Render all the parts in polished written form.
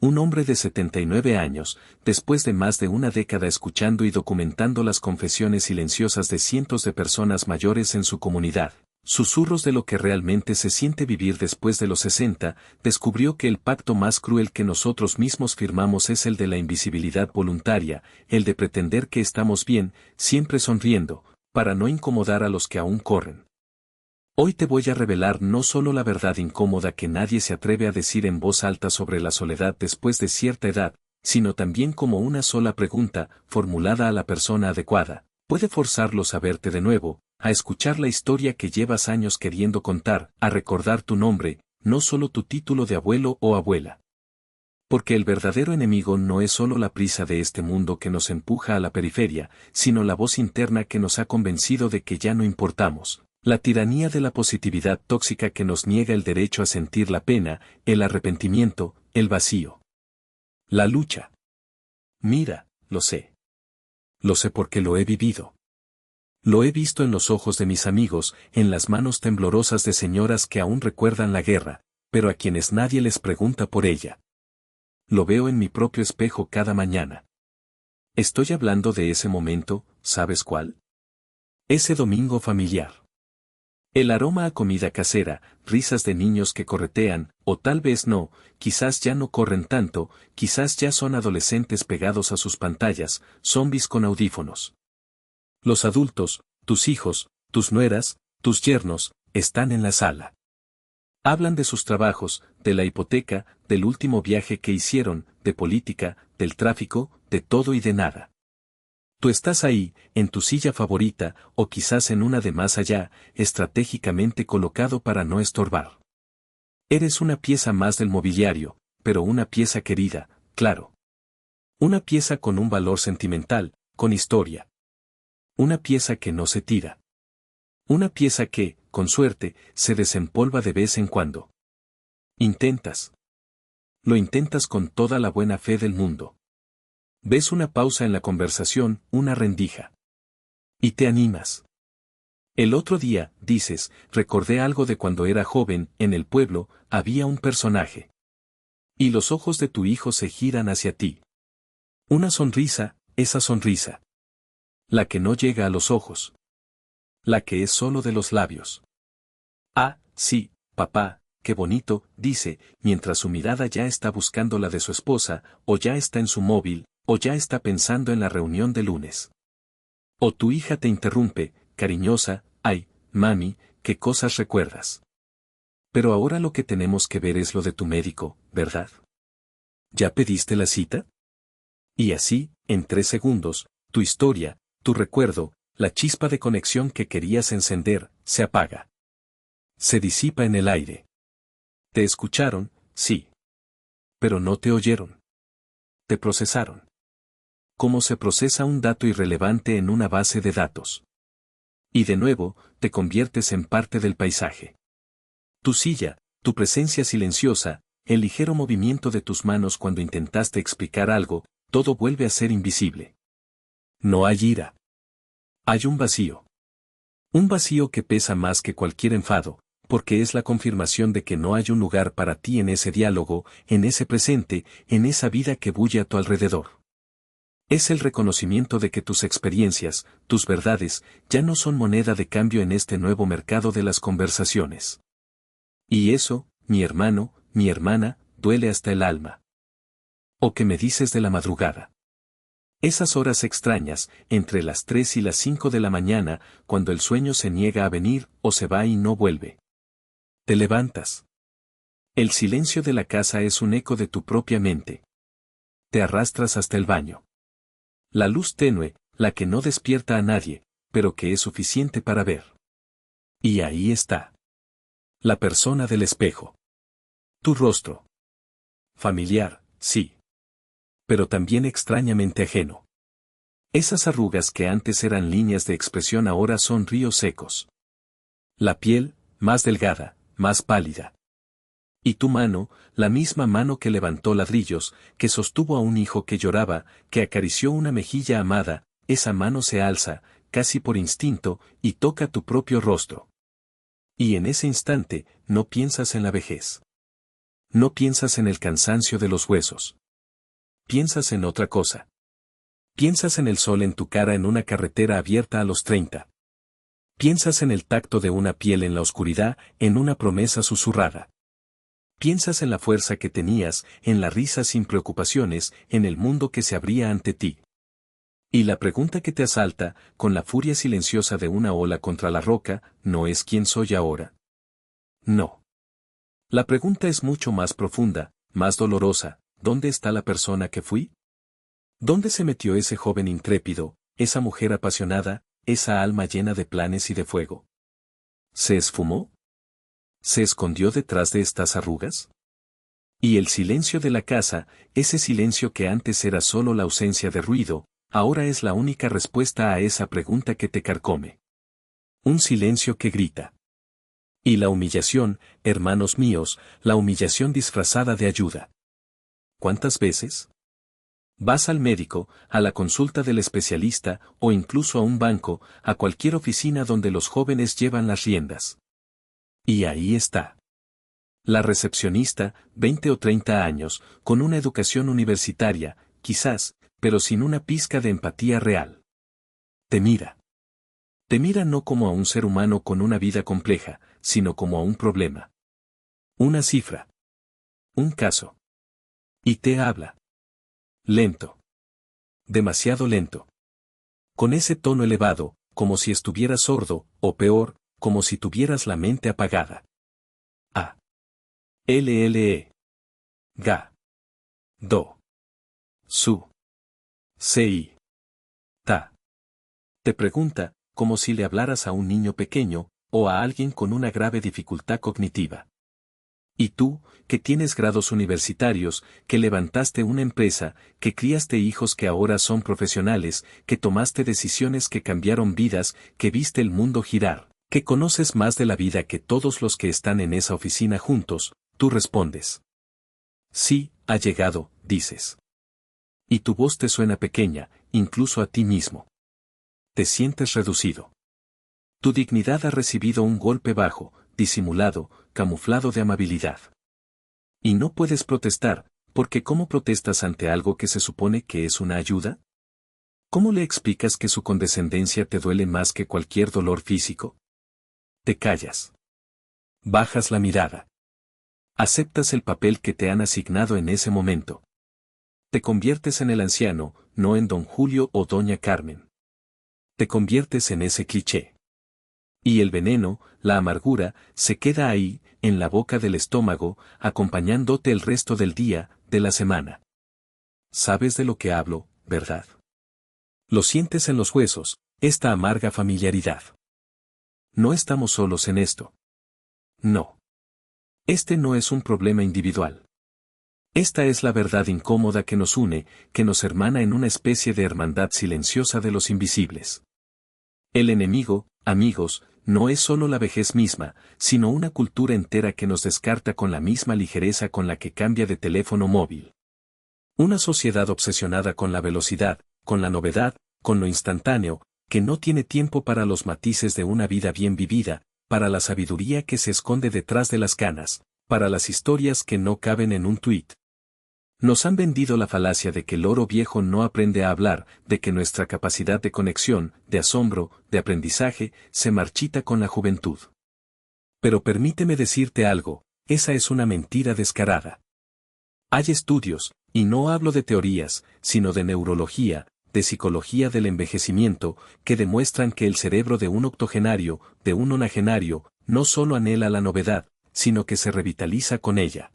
Un hombre de 79 años, después de más de una década escuchando y documentando las confesiones silenciosas de cientos de personas mayores en su comunidad, susurros de lo que realmente se siente vivir después de los 60, descubrió que el pacto más cruel que nosotros mismos firmamos es el de la invisibilidad voluntaria, el de pretender que estamos bien, siempre sonriendo, para no incomodar a los que aún corren. Hoy te voy a revelar no solo la verdad incómoda que nadie se atreve a decir en voz alta sobre la soledad después de cierta edad, sino también como una sola pregunta, formulada a la persona adecuada, puede forzarlos a verte de nuevo, a escuchar la historia que llevas años queriendo contar, a recordar tu nombre, no solo tu título de abuelo o abuela. Porque el verdadero enemigo no es solo la prisa de este mundo que nos empuja a la periferia, sino la voz interna que nos ha convencido de que ya no importamos. La tiranía de la positividad tóxica que nos niega el derecho a sentir la pena, el arrepentimiento, el vacío. La lucha. Mira, lo sé. Lo sé porque lo he vivido. Lo he visto en los ojos de mis amigos, en las manos temblorosas de señoras que aún recuerdan la guerra, pero a quienes nadie les pregunta por ella. Lo veo en mi propio espejo cada mañana. Estoy hablando de ese momento, ¿sabes cuál? Ese domingo familiar. El aroma a comida casera, risas de niños que corretean, o tal vez no, quizás ya no corren tanto, quizás ya son adolescentes pegados a sus pantallas, zombies con audífonos. Los adultos, tus hijos, tus nueras, tus yernos, están en la sala. Hablan de sus trabajos, de la hipoteca, del último viaje que hicieron, de política, del tráfico, de todo y de nada. Tú estás ahí, en tu silla favorita, o quizás en una de más allá, estratégicamente colocado para no estorbar. Eres una pieza más del mobiliario, pero una pieza querida, claro. Una pieza con un valor sentimental, con historia. Una pieza que no se tira. Una pieza que, con suerte, se desempolva de vez en cuando. Intentas. Lo intentas con toda la buena fe del mundo. Ves una pausa en la conversación, una rendija. Y te animas. El otro día, dices, recordé algo de cuando era joven, en el pueblo, había un personaje. Y los ojos de tu hijo se giran hacia ti. Una sonrisa, esa sonrisa. La que no llega a los ojos. La que es solo de los labios. Ah, sí, papá, qué bonito, dice, mientras su mirada ya está buscando la de su esposa, o ya está en su móvil, o ya está pensando en la reunión de lunes. O tu hija te interrumpe, cariñosa, ay, mami, qué cosas recuerdas. Pero ahora lo que tenemos que ver es lo de tu médico, ¿verdad? ¿Ya pediste la cita? Y así, en 3 segundos, tu historia, tu recuerdo, la chispa de conexión que querías encender, se apaga. Se disipa en el aire. Te escucharon, sí. Pero no te oyeron. Te procesaron. Cómo se procesa un dato irrelevante en una base de datos. Y de nuevo, te conviertes en parte del paisaje. Tu silla, tu presencia silenciosa, el ligero movimiento de tus manos cuando intentaste explicar algo, todo vuelve a ser invisible. No hay ira. Hay un vacío. Un vacío que pesa más que cualquier enfado, porque es la confirmación de que no hay un lugar para ti en ese diálogo, en ese presente, en esa vida que bulle a tu alrededor. Es el reconocimiento de que tus experiencias, tus verdades, ya no son moneda de cambio en este nuevo mercado de las conversaciones. Y eso, mi hermano, mi hermana, duele hasta el alma. ¿O qué me dices de la madrugada? Esas horas extrañas, entre las 3 y las 5 de la mañana, cuando el sueño se niega a venir o se va y no vuelve. Te levantas. El silencio de la casa es un eco de tu propia mente. Te arrastras hasta el baño. La luz tenue, la que no despierta a nadie, pero que es suficiente para ver. Y ahí está. La persona del espejo. Tu rostro. Familiar, sí. Pero también extrañamente ajeno. Esas arrugas que antes eran líneas de expresión ahora son ríos secos. La piel, más delgada, más pálida. Y tu mano, la misma mano que levantó ladrillos, que sostuvo a un hijo que lloraba, que acarició una mejilla amada, esa mano se alza, casi por instinto, y toca tu propio rostro. Y en ese instante, no piensas en la vejez. No piensas en el cansancio de los huesos. Piensas en otra cosa. Piensas en el sol en tu cara en una carretera abierta a los 30. Piensas en el tacto de una piel en la oscuridad, en una promesa susurrada. Piensas en la fuerza que tenías, en la risa sin preocupaciones, en el mundo que se abría ante ti. Y la pregunta que te asalta, con la furia silenciosa de una ola contra la roca, no es ¿quién soy ahora? No. La pregunta es mucho más profunda, más dolorosa, ¿dónde está la persona que fui? ¿Dónde se metió ese joven intrépido, esa mujer apasionada, esa alma llena de planes y de fuego? ¿Se esfumó? ¿Se escondió detrás de estas arrugas? Y el silencio de la casa, ese silencio que antes era solo la ausencia de ruido, ahora es la única respuesta a esa pregunta que te carcome. Un silencio que grita. Y la humillación, hermanos míos, la humillación disfrazada de ayuda. ¿Cuántas veces? Vas al médico, a la consulta del especialista, o incluso a un banco, a cualquier oficina donde los jóvenes llevan las riendas. Y ahí está. La recepcionista, 20 o 30 años, con una educación universitaria, quizás, pero sin una pizca de empatía real. Te mira. Te mira no como a un ser humano con una vida compleja, sino como a un problema. Una cifra. Un caso. Y te habla. Lento. Demasiado lento. Con ese tono elevado, como si estuvieras sordo, o peor, como si tuvieras la mente apagada. A. LLE. Ga. Do. Su. CI. Ta. Te pregunta, como si le hablaras a un niño pequeño, o a alguien con una grave dificultad cognitiva. Y tú, que tienes grados universitarios, que levantaste una empresa, que criaste hijos que ahora son profesionales, que tomaste decisiones que cambiaron vidas, que viste el mundo girar, que conoces más de la vida que todos los que están en esa oficina juntos, tú respondes. Sí, ha llegado, dices. Y tu voz te suena pequeña, incluso a ti mismo. Te sientes reducido. Tu dignidad ha recibido un golpe bajo, disimulado, camuflado de amabilidad. Y no puedes protestar, porque ¿cómo protestas ante algo que se supone que es una ayuda? ¿Cómo le explicas que su condescendencia te duele más que cualquier dolor físico? Te callas. Bajas la mirada. Aceptas el papel que te han asignado en ese momento. Te conviertes en el anciano, no en don Julio o doña Carmen. Te conviertes en ese cliché. Y el veneno, la amargura, se queda ahí, en la boca del estómago, acompañándote el resto del día, de la semana. Sabes de lo que hablo, ¿verdad? Lo sientes en los huesos, esta amarga familiaridad. No estamos solos en esto. No. Este no es un problema individual. Esta es la verdad incómoda que nos une, que nos hermana en una especie de hermandad silenciosa de los invisibles. El enemigo, amigos, no es solo la vejez misma, sino una cultura entera que nos descarta con la misma ligereza con la que cambia de teléfono móvil. Una sociedad obsesionada con la velocidad, con la novedad, con lo instantáneo, que no tiene tiempo para los matices de una vida bien vivida, para la sabiduría que se esconde detrás de las canas, para las historias que no caben en un tuit. Nos han vendido la falacia de que el loro viejo no aprende a hablar, de que nuestra capacidad de conexión, de asombro, de aprendizaje, se marchita con la juventud. Pero permíteme decirte algo, esa es una mentira descarada. Hay estudios, y no hablo de teorías, sino de neurología, de psicología del envejecimiento, que demuestran que el cerebro de un octogenario, de un nonagenario, no solo anhela la novedad, sino que se revitaliza con ella.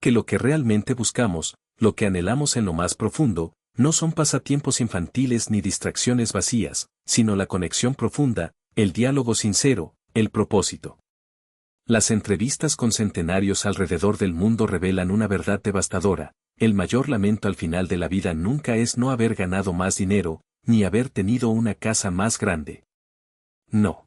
Que lo que realmente buscamos, lo que anhelamos en lo más profundo, no son pasatiempos infantiles ni distracciones vacías, sino la conexión profunda, el diálogo sincero, el propósito. Las entrevistas con centenarios alrededor del mundo revelan una verdad devastadora: el mayor lamento al final de la vida nunca es no haber ganado más dinero, ni haber tenido una casa más grande. No.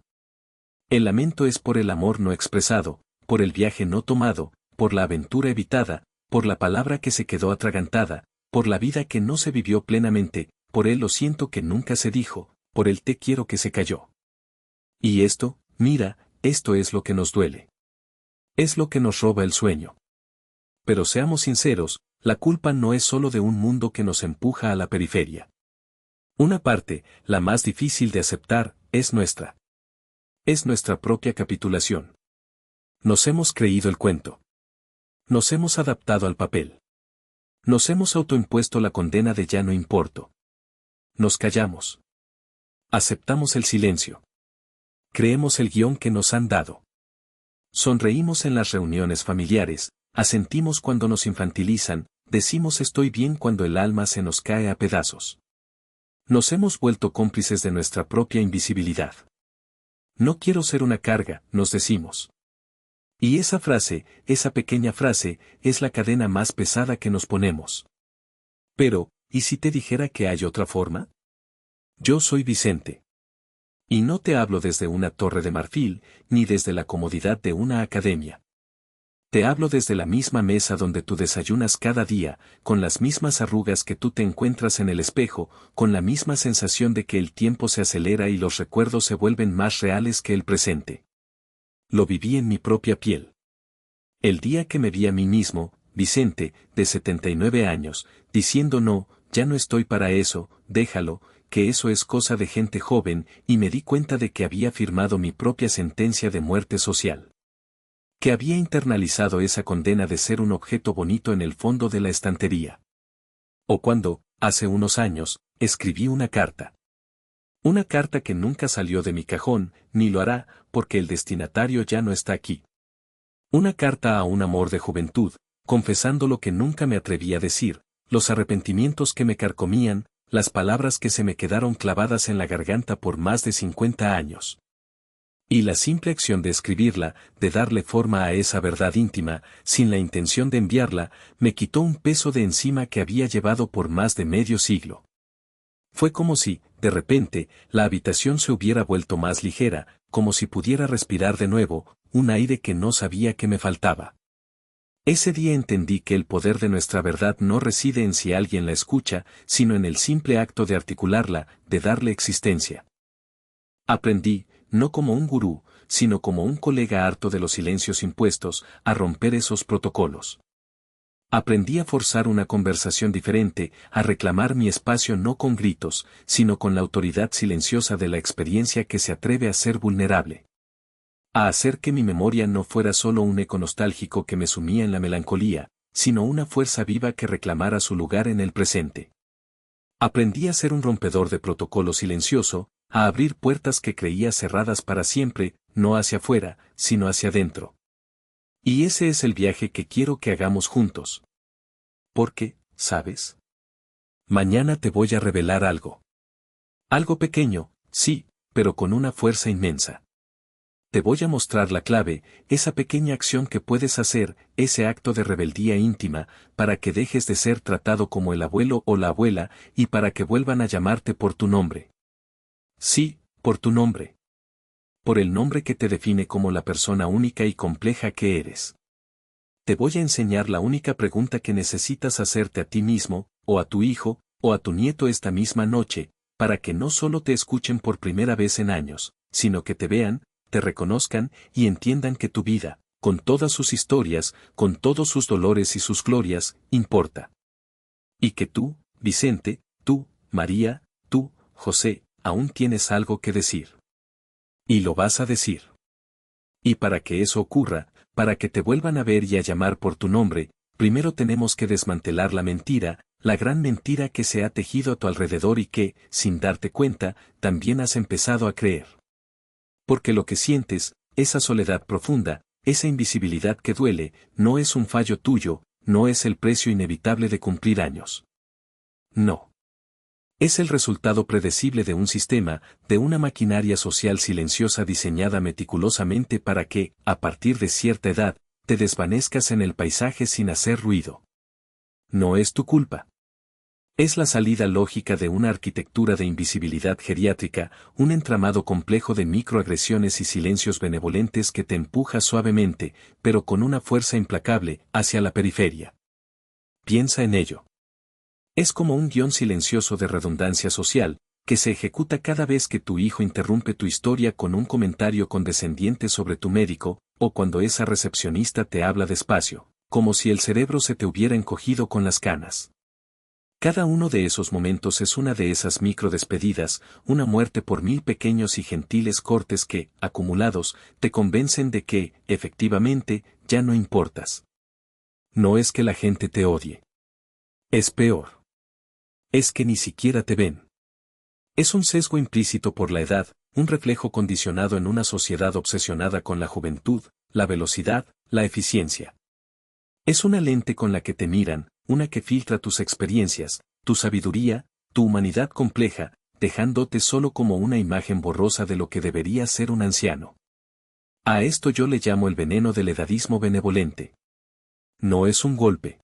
El lamento es por el amor no expresado, por el viaje no tomado, por la aventura evitada, por la palabra que se quedó atragantada, por la vida que no se vivió plenamente, por el lo siento que nunca se dijo, por el te quiero que se cayó. Y esto, mira, esto es lo que nos duele. Es lo que nos roba el sueño. Pero seamos sinceros, la culpa no es solo de un mundo que nos empuja a la periferia. Una parte, la más difícil de aceptar, es nuestra. Es nuestra propia capitulación. Nos hemos creído el cuento. Nos hemos adaptado al papel. Nos hemos autoimpuesto la condena de ya no importo. Nos callamos. Aceptamos el silencio. Creemos el guión que nos han dado. Sonreímos en las reuniones familiares, asentimos cuando nos infantilizan, decimos estoy bien cuando el alma se nos cae a pedazos. Nos hemos vuelto cómplices de nuestra propia invisibilidad. No quiero ser una carga, nos decimos. Y esa frase, esa pequeña frase, es la cadena más pesada que nos ponemos. Pero, ¿y si te dijera que hay otra forma? Yo soy Vicente. Y no te hablo desde una torre de marfil, ni desde la comodidad de una academia. Te hablo desde la misma mesa donde tú desayunas cada día, con las mismas arrugas que tú te encuentras en el espejo, con la misma sensación de que el tiempo se acelera y los recuerdos se vuelven más reales que el presente. Lo viví en mi propia piel. El día que me vi a mí mismo, Vicente, de 79 años, diciendo no, ya no estoy para eso, déjalo, que eso es cosa de gente joven, y me di cuenta de que había firmado mi propia sentencia de muerte social. Que había internalizado esa condena de ser un objeto bonito en el fondo de la estantería. O cuando, hace unos años, escribí una carta. Una carta que nunca salió de mi cajón, ni lo hará, porque el destinatario ya no está aquí. Una carta a un amor de juventud, confesando lo que nunca me atreví a decir, los arrepentimientos que me carcomían, las palabras que se me quedaron clavadas en la garganta por más de 50 años. Y la simple acción de escribirla, de darle forma a esa verdad íntima, sin la intención de enviarla, me quitó un peso de encima que había llevado por más de medio siglo. Fue como si, de repente, la habitación se hubiera vuelto más ligera, como si pudiera respirar de nuevo, un aire que no sabía que me faltaba. Ese día entendí que el poder de nuestra verdad no reside en si alguien la escucha, sino en el simple acto de articularla, de darle existencia. Aprendí, no como un gurú, sino como un colega harto de los silencios impuestos, a romper esos protocolos. Aprendí a forzar una conversación diferente, a reclamar mi espacio no con gritos, sino con la autoridad silenciosa de la experiencia que se atreve a ser vulnerable. A hacer que mi memoria no fuera solo un eco nostálgico que me sumía en la melancolía, sino una fuerza viva que reclamara su lugar en el presente. Aprendí a ser un rompedor de protocolo silencioso, a abrir puertas que creía cerradas para siempre, no hacia afuera, sino hacia adentro. Y ese es el viaje que quiero que hagamos juntos. Porque, ¿sabes? Mañana te voy a revelar algo. Algo pequeño, sí, pero con una fuerza inmensa. Te voy a mostrar la clave, esa pequeña acción que puedes hacer, ese acto de rebeldía íntima, para que dejes de ser tratado como el abuelo o la abuela, y para que vuelvan a llamarte por tu nombre. Sí, por tu nombre. Por el nombre que te define como la persona única y compleja que eres. Te voy a enseñar la única pregunta que necesitas hacerte a ti mismo, o a tu hijo, o a tu nieto esta misma noche, para que no solo te escuchen por primera vez en años, sino que te vean, te reconozcan y entiendan que tu vida, con todas sus historias, con todos sus dolores y sus glorias, importa. Y que tú, Vicente, tú, María, tú, José, aún tienes algo que decir. Y lo vas a decir. Y para que eso ocurra, para que te vuelvan a ver y a llamar por tu nombre, primero tenemos que desmantelar la mentira, la gran mentira que se ha tejido a tu alrededor y que, sin darte cuenta, también has empezado a creer. Porque lo que sientes, esa soledad profunda, esa invisibilidad que duele, no es un fallo tuyo, no es el precio inevitable de cumplir años. No. Es el resultado predecible de un sistema, de una maquinaria social silenciosa diseñada meticulosamente para que, a partir de cierta edad, te desvanezcas en el paisaje sin hacer ruido. No es tu culpa. Es la salida lógica de una arquitectura de invisibilidad geriátrica, un entramado complejo de microagresiones y silencios benevolentes que te empuja suavemente, pero con una fuerza implacable, hacia la periferia. Piensa en ello. Es como un guión silencioso de redundancia social, que se ejecuta cada vez que tu hijo interrumpe tu historia con un comentario condescendiente sobre tu médico, o cuando esa recepcionista te habla despacio, como si el cerebro se te hubiera encogido con las canas. Cada uno de esos momentos es una de esas micro despedidas, una muerte por 1000 pequeños y gentiles cortes que, acumulados, te convencen de que, efectivamente, ya no importas. No es que la gente te odie. Es peor. Es que ni siquiera te ven. Es un sesgo implícito por la edad, un reflejo condicionado en una sociedad obsesionada con la juventud, la velocidad, la eficiencia. Es una lente con la que te miran, una que filtra tus experiencias, tu sabiduría, tu humanidad compleja, dejándote solo como una imagen borrosa de lo que debería ser un anciano. A esto yo le llamo el veneno del edadismo benevolente. No es un golpe.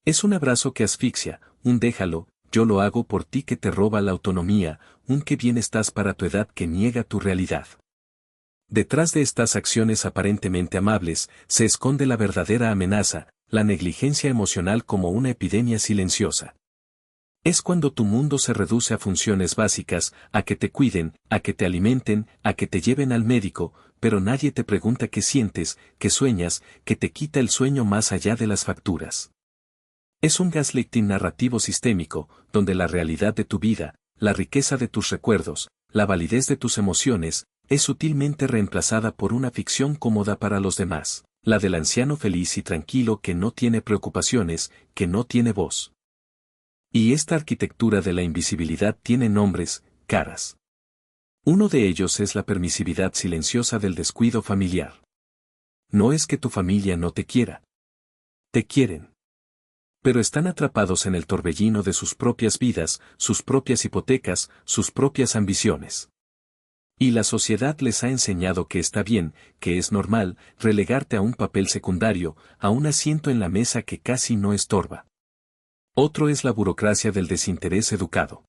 Es un abrazo que asfixia, un déjalo, yo lo hago por ti que te roba la autonomía, un que bien estás para tu edad que niega tu realidad. Detrás de estas acciones aparentemente amables, se esconde la verdadera amenaza, la negligencia emocional como una epidemia silenciosa. Es cuando tu mundo se reduce a funciones básicas, a que te cuiden, a que te alimenten, a que te lleven al médico, pero nadie te pregunta qué sientes, qué sueñas, que te quita el sueño más allá de las facturas. Es un gaslighting narrativo sistémico, donde la realidad de tu vida, la riqueza de tus recuerdos, la validez de tus emociones, es sutilmente reemplazada por una ficción cómoda para los demás, la del anciano feliz y tranquilo que no tiene preocupaciones, que no tiene voz. Y esta arquitectura de la invisibilidad tiene nombres, caras. Uno de ellos es la permisividad silenciosa del descuido familiar. No es que tu familia no te quiera. Te quieren. Pero están atrapados en el torbellino de sus propias vidas, sus propias hipotecas, sus propias ambiciones. Y la sociedad les ha enseñado que está bien, que es normal, relegarte a un papel secundario, a un asiento en la mesa que casi no estorba. Otro es la burocracia del desinterés educado.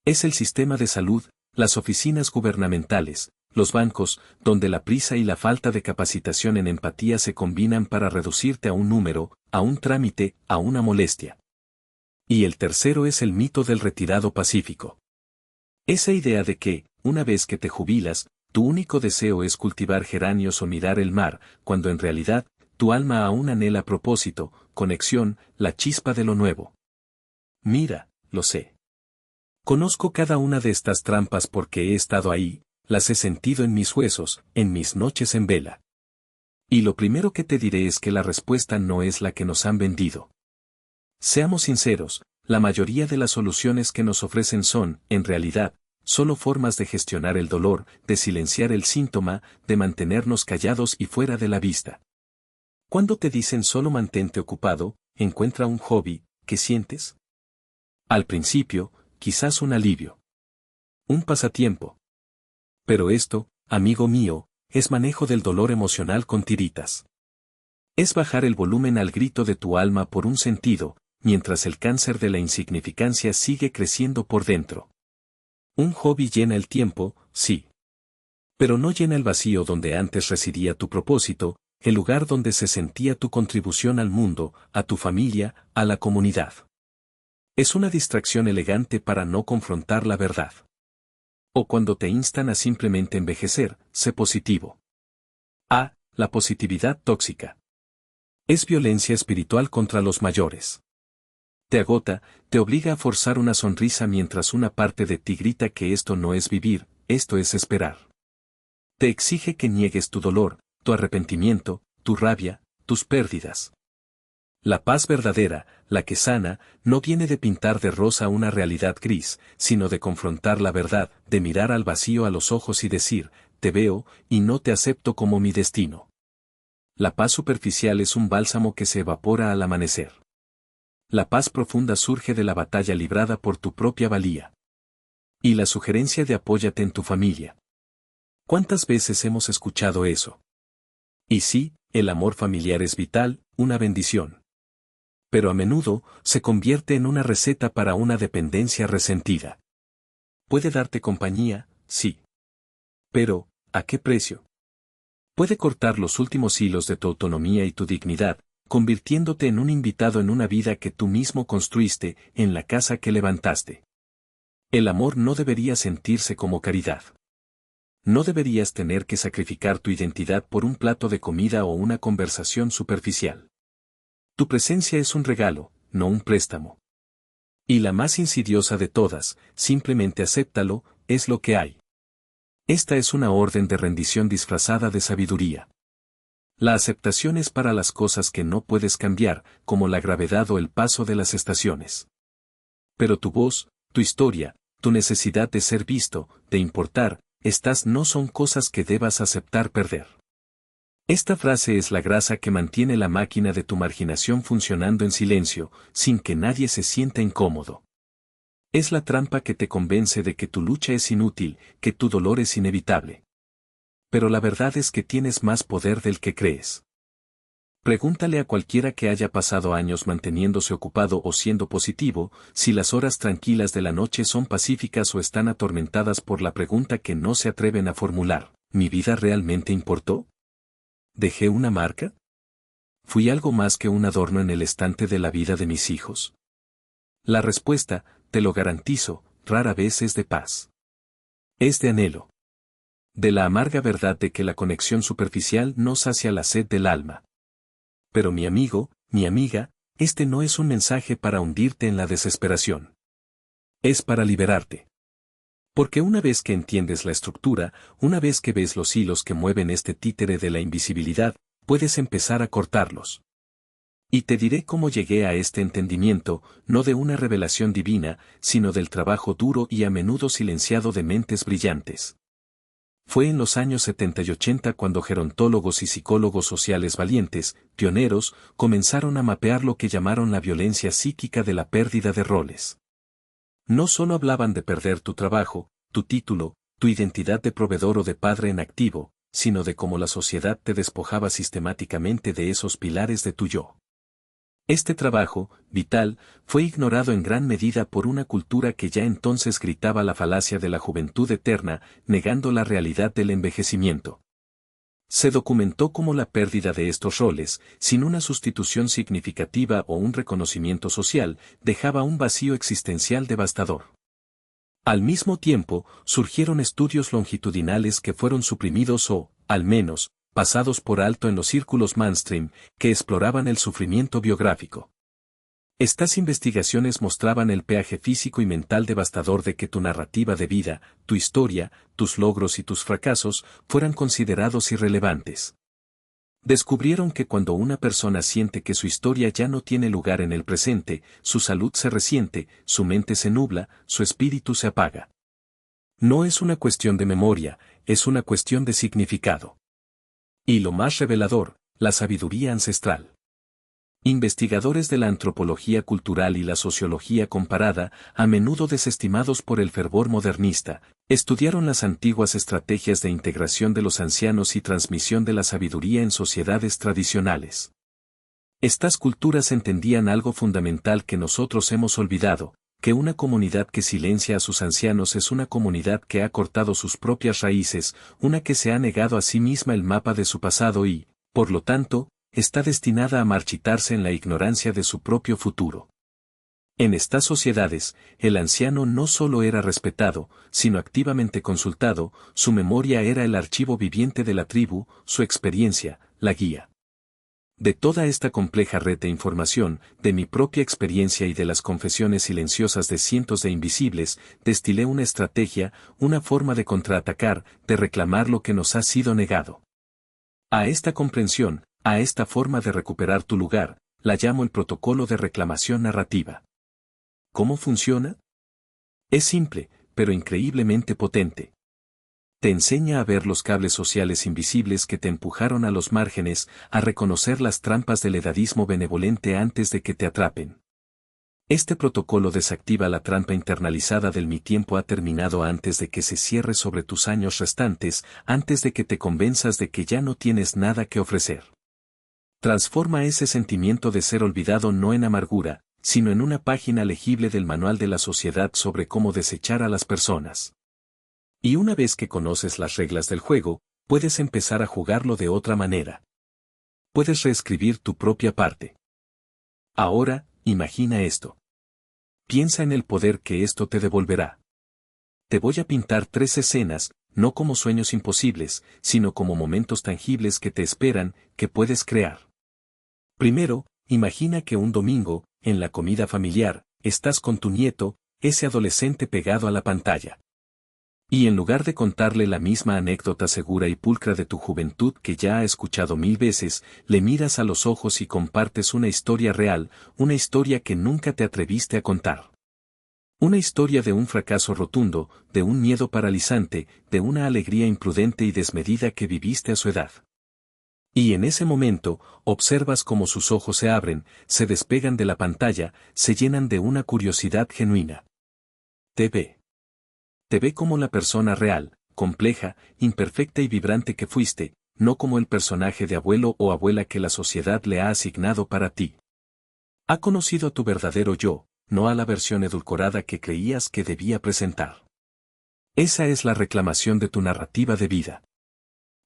Es el sistema de salud, las oficinas gubernamentales, los bancos, donde la prisa y la falta de capacitación en empatía se combinan para reducirte a un número, a un trámite, a una molestia. Y el tercero es el mito del retirado pacífico. Esa idea de que, una vez que te jubilas, tu único deseo es cultivar geranios o mirar el mar, cuando en realidad, tu alma aún anhela propósito, conexión, la chispa de lo nuevo. Mira, lo sé. Conozco cada una de estas trampas porque he estado ahí, las he sentido en mis huesos, en mis noches en vela. Y lo primero que te diré es que la respuesta no es la que nos han vendido. Seamos sinceros, la mayoría de las soluciones que nos ofrecen son, en realidad, solo formas de gestionar el dolor, de silenciar el síntoma, de mantenernos callados y fuera de la vista. Cuando te dicen solo mantente ocupado, encuentra un hobby, ¿qué sientes? Al principio, quizás un alivio. Un pasatiempo. Pero esto, amigo mío, es manejo del dolor emocional con tiritas. Es bajar el volumen al grito de tu alma por un sentido, mientras el cáncer de la insignificancia sigue creciendo por dentro. Un hobby llena el tiempo, sí. Pero no llena el vacío donde antes residía tu propósito, el lugar donde se sentía tu contribución al mundo, a tu familia, a la comunidad. Es una distracción elegante para no confrontar la verdad. O cuando te instan a simplemente envejecer, sé positivo. La positividad tóxica. Es violencia espiritual contra los mayores. Te agota, te obliga a forzar una sonrisa mientras una parte de ti grita que esto no es vivir, esto es esperar. Te exige que niegues tu dolor, tu arrepentimiento, tu rabia, tus pérdidas. La paz verdadera, la que sana, no viene de pintar de rosa una realidad gris, sino de confrontar la verdad, de mirar al vacío a los ojos y decir, te veo, y no te acepto como mi destino. La paz superficial es un bálsamo que se evapora al amanecer. La paz profunda surge de la batalla librada por tu propia valía. Y la sugerencia de apóyate en tu familia. ¿Cuántas veces hemos escuchado eso? Y sí, el amor familiar es vital, una bendición. Pero a menudo, se convierte en una receta para una dependencia resentida. Puede darte compañía, sí. Pero, ¿a qué precio? Puede cortar los últimos hilos de tu autonomía y tu dignidad, convirtiéndote en un invitado en una vida que tú mismo construiste, en la casa que levantaste. El amor no debería sentirse como caridad. No deberías tener que sacrificar tu identidad por un plato de comida o una conversación superficial. Tu presencia es un regalo, no un préstamo. Y la más insidiosa de todas, simplemente acéptalo, es lo que hay. Esta es una orden de rendición disfrazada de sabiduría. La aceptación es para las cosas que no puedes cambiar, como la gravedad o el paso de las estaciones. Pero tu voz, tu historia, tu necesidad de ser visto, de importar, estas no son cosas que debas aceptar perder. Esta frase es la grasa que mantiene la máquina de tu marginación funcionando en silencio, sin que nadie se sienta incómodo. Es la trampa que te convence de que tu lucha es inútil, que tu dolor es inevitable. Pero la verdad es que tienes más poder del que crees. Pregúntale a cualquiera que haya pasado años manteniéndose ocupado o siendo positivo, si las horas tranquilas de la noche son pacíficas o están atormentadas por la pregunta que no se atreven a formular: ¿mi vida realmente importó? ¿Dejé una marca? ¿Fui algo más que un adorno en el estante de la vida de mis hijos? La respuesta, te lo garantizo, rara vez es de paz. Es de anhelo. De la amarga verdad de que la conexión superficial no sacia la sed del alma. Pero mi amigo, mi amiga, este no es un mensaje para hundirte en la desesperación. Es para liberarte. Porque una vez que entiendes la estructura, una vez que ves los hilos que mueven este títere de la invisibilidad, puedes empezar a cortarlos. Y te diré cómo llegué a este entendimiento, no de una revelación divina, sino del trabajo duro y a menudo silenciado de mentes brillantes. Fue en los años 70 y 80 cuando gerontólogos y psicólogos sociales valientes, pioneros, comenzaron a mapear lo que llamaron la violencia psíquica de la pérdida de roles. No solo hablaban de perder tu trabajo, tu título, tu identidad de proveedor o de padre en activo, sino de cómo la sociedad te despojaba sistemáticamente de esos pilares de tu yo. Este trabajo, vital, fue ignorado en gran medida por una cultura que ya entonces gritaba la falacia de la juventud eterna, negando la realidad del envejecimiento. Se documentó como la pérdida de estos roles, sin una sustitución significativa o un reconocimiento social, dejaba un vacío existencial devastador. Al mismo tiempo, surgieron estudios longitudinales que fueron suprimidos o, al menos, pasados por alto en los círculos mainstream, que exploraban el sufrimiento biográfico. Estas investigaciones mostraban el peaje físico y mental devastador de que tu narrativa de vida, tu historia, tus logros y tus fracasos fueran considerados irrelevantes. Descubrieron que cuando una persona siente que su historia ya no tiene lugar en el presente, su salud se resiente, su mente se nubla, su espíritu se apaga. No es una cuestión de memoria, es una cuestión de significado. Y lo más revelador, la sabiduría ancestral. Investigadores de la antropología cultural y la sociología comparada, a menudo desestimados por el fervor modernista, estudiaron las antiguas estrategias de integración de los ancianos y transmisión de la sabiduría en sociedades tradicionales. Estas culturas entendían algo fundamental que nosotros hemos olvidado, que una comunidad que silencia a sus ancianos es una comunidad que ha cortado sus propias raíces, una que se ha negado a sí misma el mapa de su pasado y, por lo tanto, está destinada a marchitarse en la ignorancia de su propio futuro. En estas sociedades, el anciano no solo era respetado, sino activamente consultado, su memoria era el archivo viviente de la tribu, su experiencia, la guía. De toda esta compleja red de información, de mi propia experiencia y de las confesiones silenciosas de cientos de invisibles, destilé una estrategia, una forma de contraatacar, de reclamar lo que nos ha sido negado. A esta comprensión, a esta forma de recuperar tu lugar, la llamo el protocolo de reclamación narrativa. ¿Cómo funciona? Es simple, pero increíblemente potente. Te enseña a ver los cables sociales invisibles que te empujaron a los márgenes, a reconocer las trampas del edadismo benevolente antes de que te atrapen. Este protocolo desactiva la trampa internalizada del mi tiempo ha terminado antes de que se cierre sobre tus años restantes, antes de que te convenzas de que ya no tienes nada que ofrecer. Transforma ese sentimiento de ser olvidado no en amargura, sino en una página legible del manual de la sociedad sobre cómo desechar a las personas. Y una vez que conoces las reglas del juego, puedes empezar a jugarlo de otra manera. Puedes reescribir tu propia parte. Ahora, imagina esto. Piensa en el poder que esto te devolverá. Te voy a pintar 3 escenas, no como sueños imposibles, sino como momentos tangibles que te esperan, que puedes crear. Primero, imagina que un domingo, en la comida familiar, estás con tu nieto, ese adolescente pegado a la pantalla. Y en lugar de contarle la misma anécdota segura y pulcra de tu juventud que ya ha escuchado 1000 veces, le miras a los ojos y compartes una historia real, una historia que nunca te atreviste a contar. Una historia de un fracaso rotundo, de un miedo paralizante, de una alegría imprudente y desmedida que viviste a su edad. Y en ese momento, observas cómo sus ojos se abren, se despegan de la pantalla, se llenan de una curiosidad genuina. Te ve. Te ve como la persona real, compleja, imperfecta y vibrante que fuiste, no como el personaje de abuelo o abuela que la sociedad le ha asignado para ti. Ha conocido a tu verdadero yo, no a la versión edulcorada que creías que debía presentar. Esa es la reclamación de tu narrativa de vida.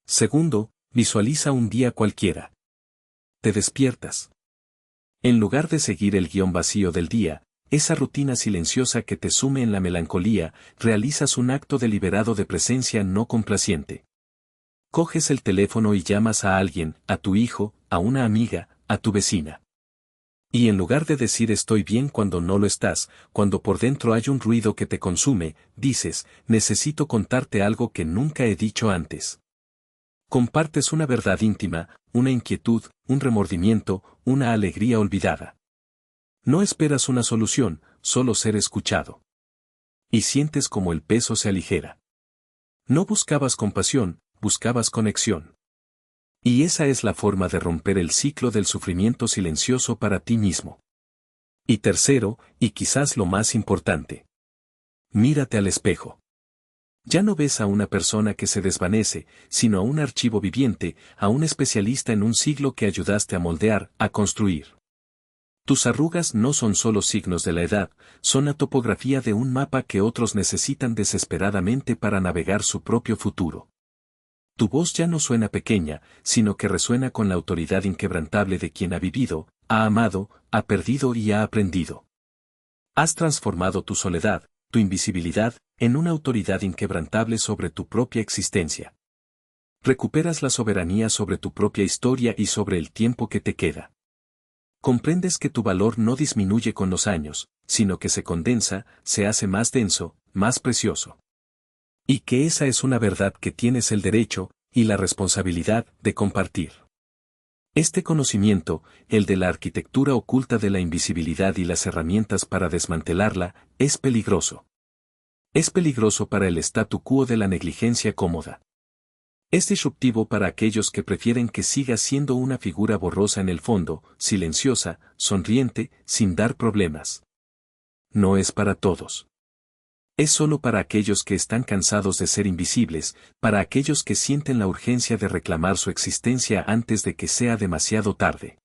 Segundo, visualiza un día cualquiera. Te despiertas. En lugar de seguir el guión vacío del día, esa rutina silenciosa que te sume en la melancolía, realizas un acto deliberado de presencia no complaciente. Coges el teléfono y llamas a alguien, a tu hijo, a una amiga, a tu vecina. Y en lugar de decir estoy bien cuando no lo estás, cuando por dentro hay un ruido que te consume, dices, necesito contarte algo que nunca he dicho antes. Compartes una verdad íntima, una inquietud, un remordimiento, una alegría olvidada. No esperas una solución, solo ser escuchado. Y sientes como el peso se aligera. No buscabas compasión, buscabas conexión. Y esa es la forma de romper el ciclo del sufrimiento silencioso para ti mismo. Y tercero, y quizás lo más importante. Mírate al espejo. Ya no ves a una persona que se desvanece, sino a un archivo viviente, a un especialista en un siglo que ayudaste a moldear, a construir. Tus arrugas no son solo signos de la edad, son la topografía de un mapa que otros necesitan desesperadamente para navegar su propio futuro. Tu voz ya no suena pequeña, sino que resuena con la autoridad inquebrantable de quien ha vivido, ha amado, ha perdido y ha aprendido. Has transformado tu soledad, tu invisibilidad, en una autoridad inquebrantable sobre tu propia existencia. Recuperas la soberanía sobre tu propia historia y sobre el tiempo que te queda. Comprendes que tu valor no disminuye con los años, sino que se condensa, se hace más denso, más precioso. Y que esa es una verdad que tienes el derecho, y la responsabilidad, de compartir. Este conocimiento, el de la arquitectura oculta de la invisibilidad y las herramientas para desmantelarla, es peligroso. Es peligroso para el statu quo de la negligencia cómoda. Es disruptivo para aquellos que prefieren que sigas siendo una figura borrosa en el fondo, silenciosa, sonriente, sin dar problemas. No es para todos. Es solo para aquellos que están cansados de ser invisibles, para aquellos que sienten la urgencia de reclamar su existencia antes de que sea demasiado tarde.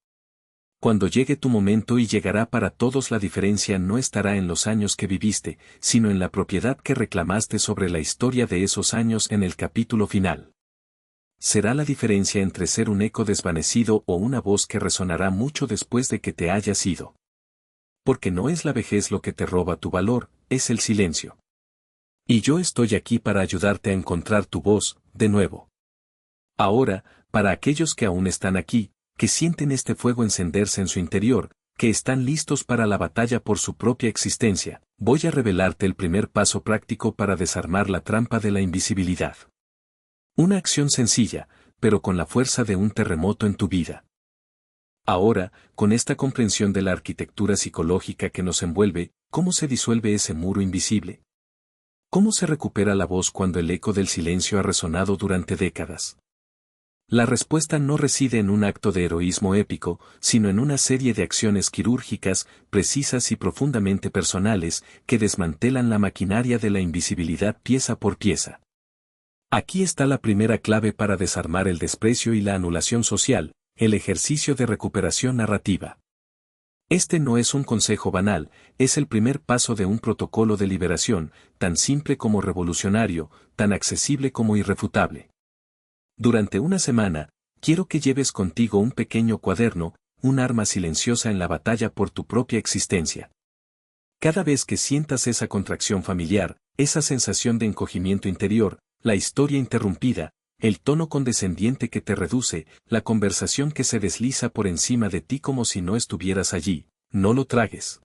Cuando llegue tu momento y llegará para todos, la diferencia no estará en los años que viviste, sino en la propiedad que reclamaste sobre la historia de esos años en el capítulo final. Será la diferencia entre ser un eco desvanecido o una voz que resonará mucho después de que te hayas ido. Porque no es la vejez lo que te roba tu valor, es el silencio. Y yo estoy aquí para ayudarte a encontrar tu voz, de nuevo. Ahora, para aquellos que aún están aquí, que sienten este fuego encenderse en su interior, que están listos para la batalla por su propia existencia, voy a revelarte el primer paso práctico para desarmar la trampa de la invisibilidad. Una acción sencilla, pero con la fuerza de un terremoto en tu vida. Ahora, con esta comprensión de la arquitectura psicológica que nos envuelve, ¿cómo se disuelve ese muro invisible? ¿Cómo se recupera la voz cuando el eco del silencio ha resonado durante décadas? La respuesta no reside en un acto de heroísmo épico, sino en una serie de acciones quirúrgicas, precisas y profundamente personales, que desmantelan la maquinaria de la invisibilidad pieza por pieza. Aquí está la primera clave para desarmar el desprecio y la anulación social, el ejercicio de recuperación narrativa. Este no es un consejo banal, es el primer paso de un protocolo de liberación, tan simple como revolucionario, tan accesible como irrefutable. Durante una semana, quiero que lleves contigo un pequeño cuaderno, un arma silenciosa en la batalla por tu propia existencia. Cada vez que sientas esa contracción familiar, esa sensación de encogimiento interior, la historia interrumpida, el tono condescendiente que te reduce, la conversación que se desliza por encima de ti como si no estuvieras allí, no lo tragues.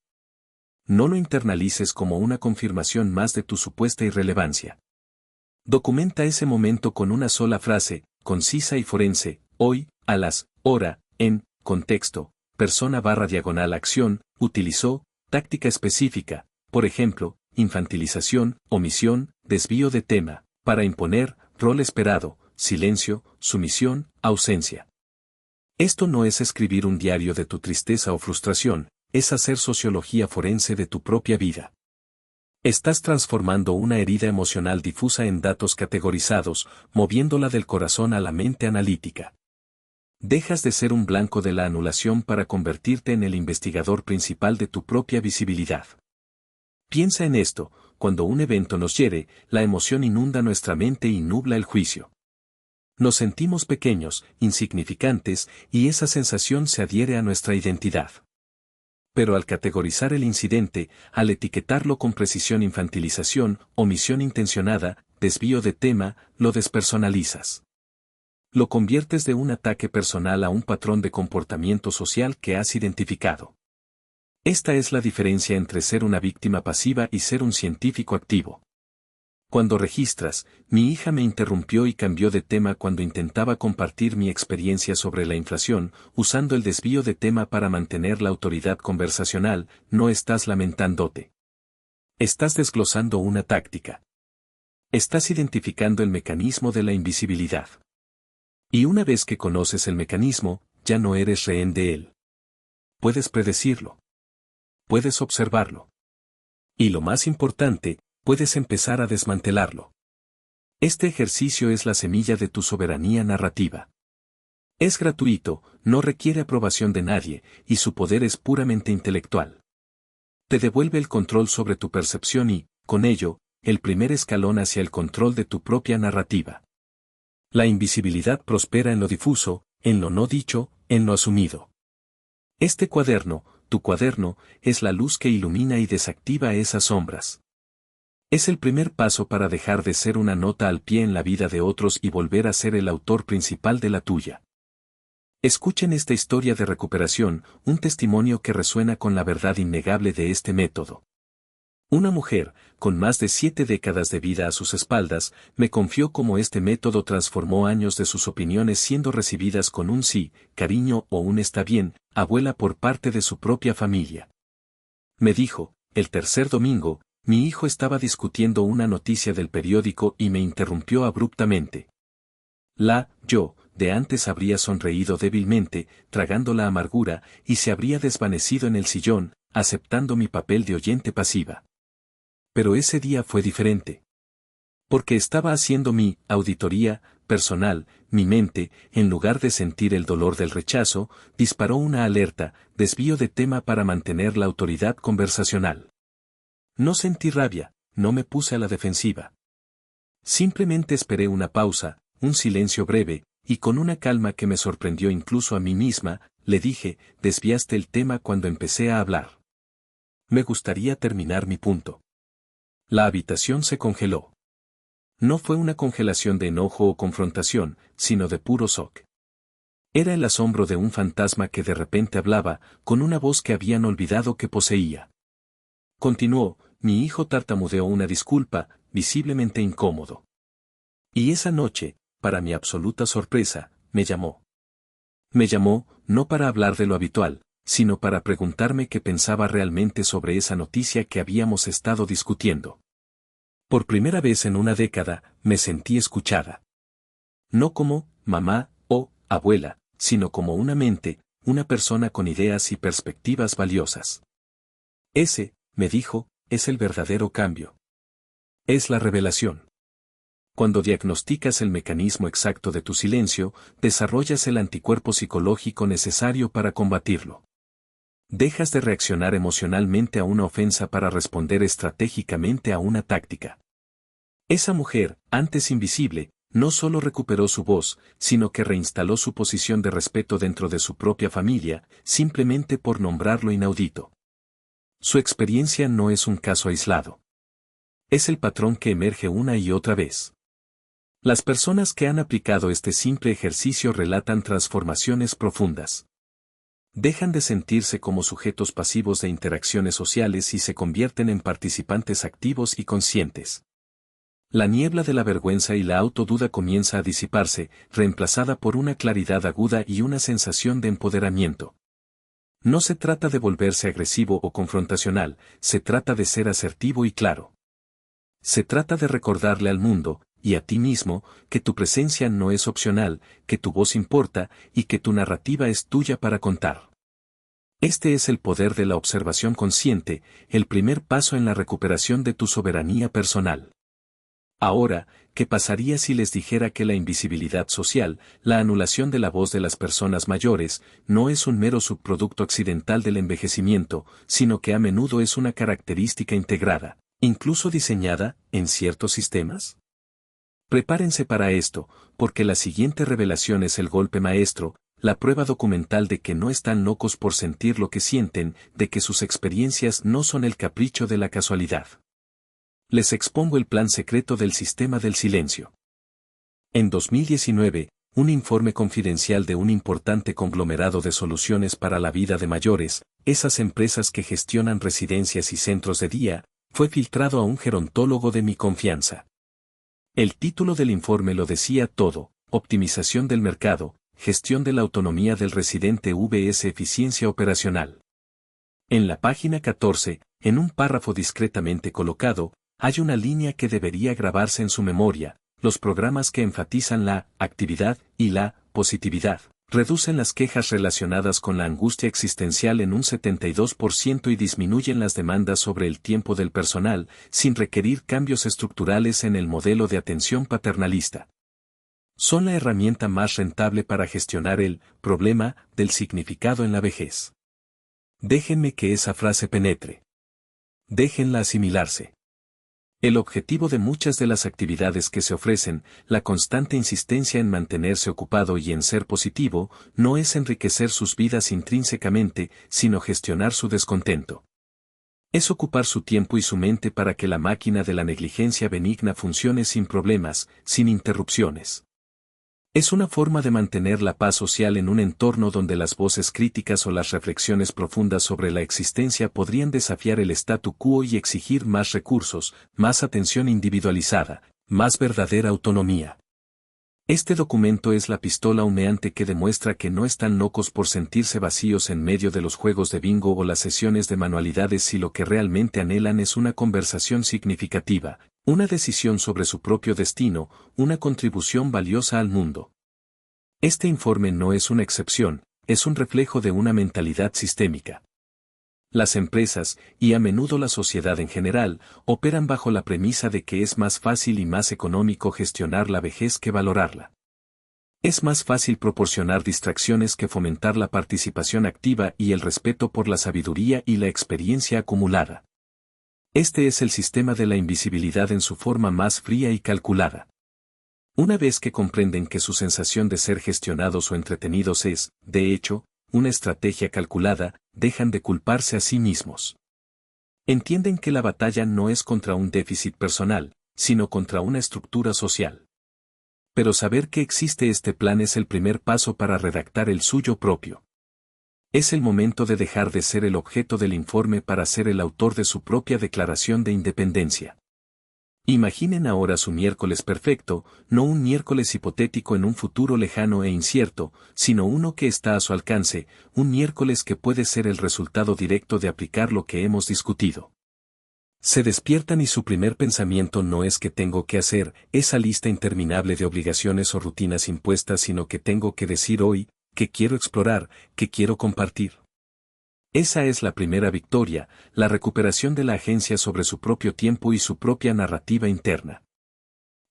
No lo internalices como una confirmación más de tu supuesta irrelevancia. Documenta ese momento con una sola frase, concisa y forense: hoy, a las, hora, en, contexto, persona/acción, utilizó, táctica específica, por ejemplo, infantilización, omisión, desvío de tema, para imponer, rol esperado, silencio, sumisión, ausencia. Esto no es escribir un diario de tu tristeza o frustración, es hacer sociología forense de tu propia vida. Estás transformando una herida emocional difusa en datos categorizados, moviéndola del corazón a la mente analítica. Dejas de ser un blanco de la anulación para convertirte en el investigador principal de tu propia visibilidad. Piensa en esto: cuando un evento nos hiere, la emoción inunda nuestra mente y nubla el juicio. Nos sentimos pequeños, insignificantes, y esa sensación se adhiere a nuestra identidad. Pero al categorizar el incidente, al etiquetarlo con precisión: infantilización, omisión intencionada, desvío de tema, lo despersonalizas. Lo conviertes de un ataque personal a un patrón de comportamiento social que has identificado. Esta es la diferencia entre ser una víctima pasiva y ser un científico activo. Cuando registras: mi hija me interrumpió y cambió de tema cuando intentaba compartir mi experiencia sobre la inflación, usando el desvío de tema para mantener la autoridad conversacional, no estás lamentándote. Estás desglosando una táctica. Estás identificando el mecanismo de la invisibilidad. Y una vez que conoces el mecanismo, ya no eres rehén de él. Puedes predecirlo. Puedes observarlo. Y lo más importante, puedes empezar a desmantelarlo. Este ejercicio es la semilla de tu soberanía narrativa. Es gratuito, no requiere aprobación de nadie, y su poder es puramente intelectual. Te devuelve el control sobre tu percepción y, con ello, el primer escalón hacia el control de tu propia narrativa. La invisibilidad prospera en lo difuso, en lo no dicho, en lo asumido. Este cuaderno, tu cuaderno, es la luz que ilumina y desactiva esas sombras. Es el primer paso para dejar de ser una nota al pie en la vida de otros y volver a ser el autor principal de la tuya. Escuchen esta historia de recuperación, un testimonio que resuena con la verdad innegable de este método. Una mujer, con más de 7 décadas de vida a sus espaldas, me confió cómo este método transformó años de sus opiniones siendo recibidas con un sí, cariño o un está bien, abuela por parte de su propia familia. Me dijo: el tercer domingo, mi hijo estaba discutiendo una noticia del periódico y me interrumpió abruptamente. Yo, de antes habría sonreído débilmente, tragando la amargura, y se habría desvanecido en el sillón, aceptando mi papel de oyente pasiva. Pero ese día fue diferente. Porque estaba haciendo mi auditoría personal, mi mente, en lugar de sentir el dolor del rechazo, disparó una alerta: desvío de tema para mantener la autoridad conversacional. No sentí rabia, no me puse a la defensiva. Simplemente esperé una pausa, un silencio breve, y con una calma que me sorprendió incluso a mí misma, le dije: desviaste el tema cuando empecé a hablar. Me gustaría terminar mi punto. La habitación se congeló. No fue una congelación de enojo o confrontación, sino de puro shock. Era el asombro de un fantasma que de repente hablaba, con una voz que habían olvidado que poseía. Continuó: mi hijo tartamudeó una disculpa, visiblemente incómodo. Y esa noche, para mi absoluta sorpresa, me llamó. Me llamó, no para hablar de lo habitual, sino para preguntarme qué pensaba realmente sobre esa noticia que habíamos estado discutiendo. Por primera vez en una década, me sentí escuchada. No como mamá o abuela, sino como una mente, una persona con ideas y perspectivas valiosas. Ese, me dijo, es el verdadero cambio. Es la revelación. Cuando diagnosticas el mecanismo exacto de tu silencio, desarrollas el anticuerpo psicológico necesario para combatirlo. Dejas de reaccionar emocionalmente a una ofensa para responder estratégicamente a una táctica. Esa mujer, antes invisible, no solo recuperó su voz, sino que reinstaló su posición de respeto dentro de su propia familia, simplemente por nombrar lo inaudito. Su experiencia no es un caso aislado. Es el patrón que emerge una y otra vez. Las personas que han aplicado este simple ejercicio relatan transformaciones profundas. Dejan de sentirse como sujetos pasivos de interacciones sociales y se convierten en participantes activos y conscientes. La niebla de la vergüenza y la autoduda comienza a disiparse, reemplazada por una claridad aguda y una sensación de empoderamiento. No se trata de volverse agresivo o confrontacional, se trata de ser asertivo y claro. Se trata de recordarle al mundo, y a ti mismo, que tu presencia no es opcional, que tu voz importa, y que tu narrativa es tuya para contar. Este es el poder de la observación consciente, el primer paso en la recuperación de tu soberanía personal. Ahora, ¿qué pasaría si les dijera que la invisibilidad social, la anulación de la voz de las personas mayores, no es un mero subproducto accidental del envejecimiento, sino que a menudo es una característica integrada, incluso diseñada, en ciertos sistemas? Prepárense para esto, porque la siguiente revelación es el golpe maestro, la prueba documental de que no están locos por sentir lo que sienten, de que sus experiencias no son el capricho de la casualidad. Les expongo el plan secreto del sistema del silencio. En 2019, un informe confidencial de un importante conglomerado de soluciones para la vida de mayores, esas empresas que gestionan residencias y centros de día, fue filtrado a un gerontólogo de mi confianza. El título del informe lo decía todo: optimización del mercado, gestión de la autonomía del residente vs eficiencia operacional. En la página 14, en un párrafo discretamente colocado, hay una línea que debería grabarse en su memoria: los programas que enfatizan la actividad y la positividad reducen las quejas relacionadas con la angustia existencial en un 72% y disminuyen las demandas sobre el tiempo del personal, sin requerir cambios estructurales en el modelo de atención paternalista. Son la herramienta más rentable para gestionar el problema del significado en la vejez. Déjenme que esa frase penetre. Déjenla asimilarse. El objetivo de muchas de las actividades que se ofrecen, la constante insistencia en mantenerse ocupado y en ser positivo, no es enriquecer sus vidas intrínsecamente, sino gestionar su descontento. Es ocupar su tiempo y su mente para que la máquina de la negligencia benigna funcione sin problemas, sin interrupciones. Es una forma de mantener la paz social en un entorno donde las voces críticas o las reflexiones profundas sobre la existencia podrían desafiar el statu quo y exigir más recursos, más atención individualizada, más verdadera autonomía. Este documento es la pistola humeante que demuestra que no están locos por sentirse vacíos en medio de los juegos de bingo o las sesiones de manualidades si lo que realmente anhelan es una conversación significativa, una decisión sobre su propio destino, una contribución valiosa al mundo. Este informe no es una excepción, es un reflejo de una mentalidad sistémica. Las empresas, y a menudo la sociedad en general, operan bajo la premisa de que es más fácil y más económico gestionar la vejez que valorarla. Es más fácil proporcionar distracciones que fomentar la participación activa y el respeto por la sabiduría y la experiencia acumulada. Este es el sistema de la invisibilidad en su forma más fría y calculada. Una vez que comprenden que su sensación de ser gestionados o entretenidos es, de hecho, una estrategia calculada, dejan de culparse a sí mismos. Entienden que la batalla no es contra un déficit personal, sino contra una estructura social. Pero saber que existe este plan es el primer paso para redactar el suyo propio. Es el momento de dejar de ser el objeto del informe para ser el autor de su propia declaración de independencia. Imaginen ahora su miércoles perfecto, no un miércoles hipotético en un futuro lejano e incierto, sino uno que está a su alcance, un miércoles que puede ser el resultado directo de aplicar lo que hemos discutido. Se despiertan y su primer pensamiento no es que tengo que hacer esa lista interminable de obligaciones o rutinas impuestas, sino que tengo que decir hoy, que quiero explorar, que quiero compartir. Esa es la primera victoria, la recuperación de la agencia sobre su propio tiempo y su propia narrativa interna.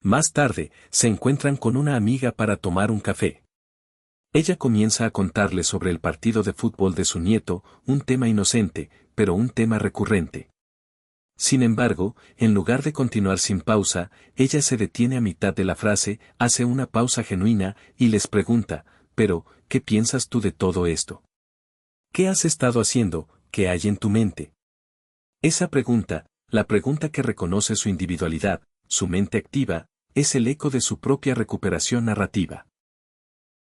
Más tarde, se encuentran con una amiga para tomar un café. Ella comienza a contarle sobre el partido de fútbol de su nieto, un tema inocente, pero un tema recurrente. Sin embargo, en lugar de continuar sin pausa, ella se detiene a mitad de la frase, hace una pausa genuina, y les pregunta: «Pero, ¿qué piensas tú de todo esto? ¿Qué has estado haciendo? ¿Qué hay en tu mente?». Esa pregunta, la pregunta que reconoce su individualidad, su mente activa, es el eco de su propia recuperación narrativa.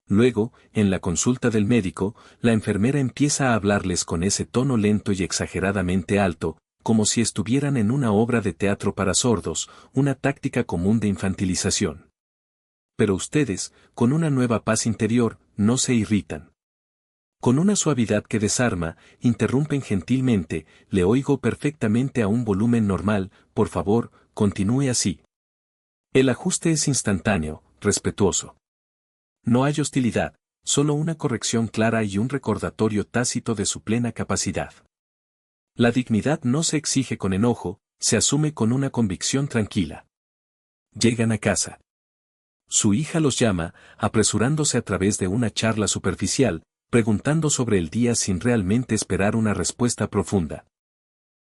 Luego, en la consulta del médico, la enfermera empieza a hablarles con ese tono lento y exageradamente alto, como si estuvieran en una obra de teatro para sordos, una táctica común de infantilización. Pero ustedes, con una nueva paz interior, no se irritan. Con una suavidad que desarma, interrumpen gentilmente, le oigo perfectamente a un volumen normal, por favor, continúe así. El ajuste es instantáneo, respetuoso. No hay hostilidad, solo una corrección clara y un recordatorio tácito de su plena capacidad. La dignidad no se exige con enojo, se asume con una convicción tranquila. Llegan a casa. Su hija los llama, apresurándose a través de una charla superficial, preguntando sobre el día sin realmente esperar una respuesta profunda.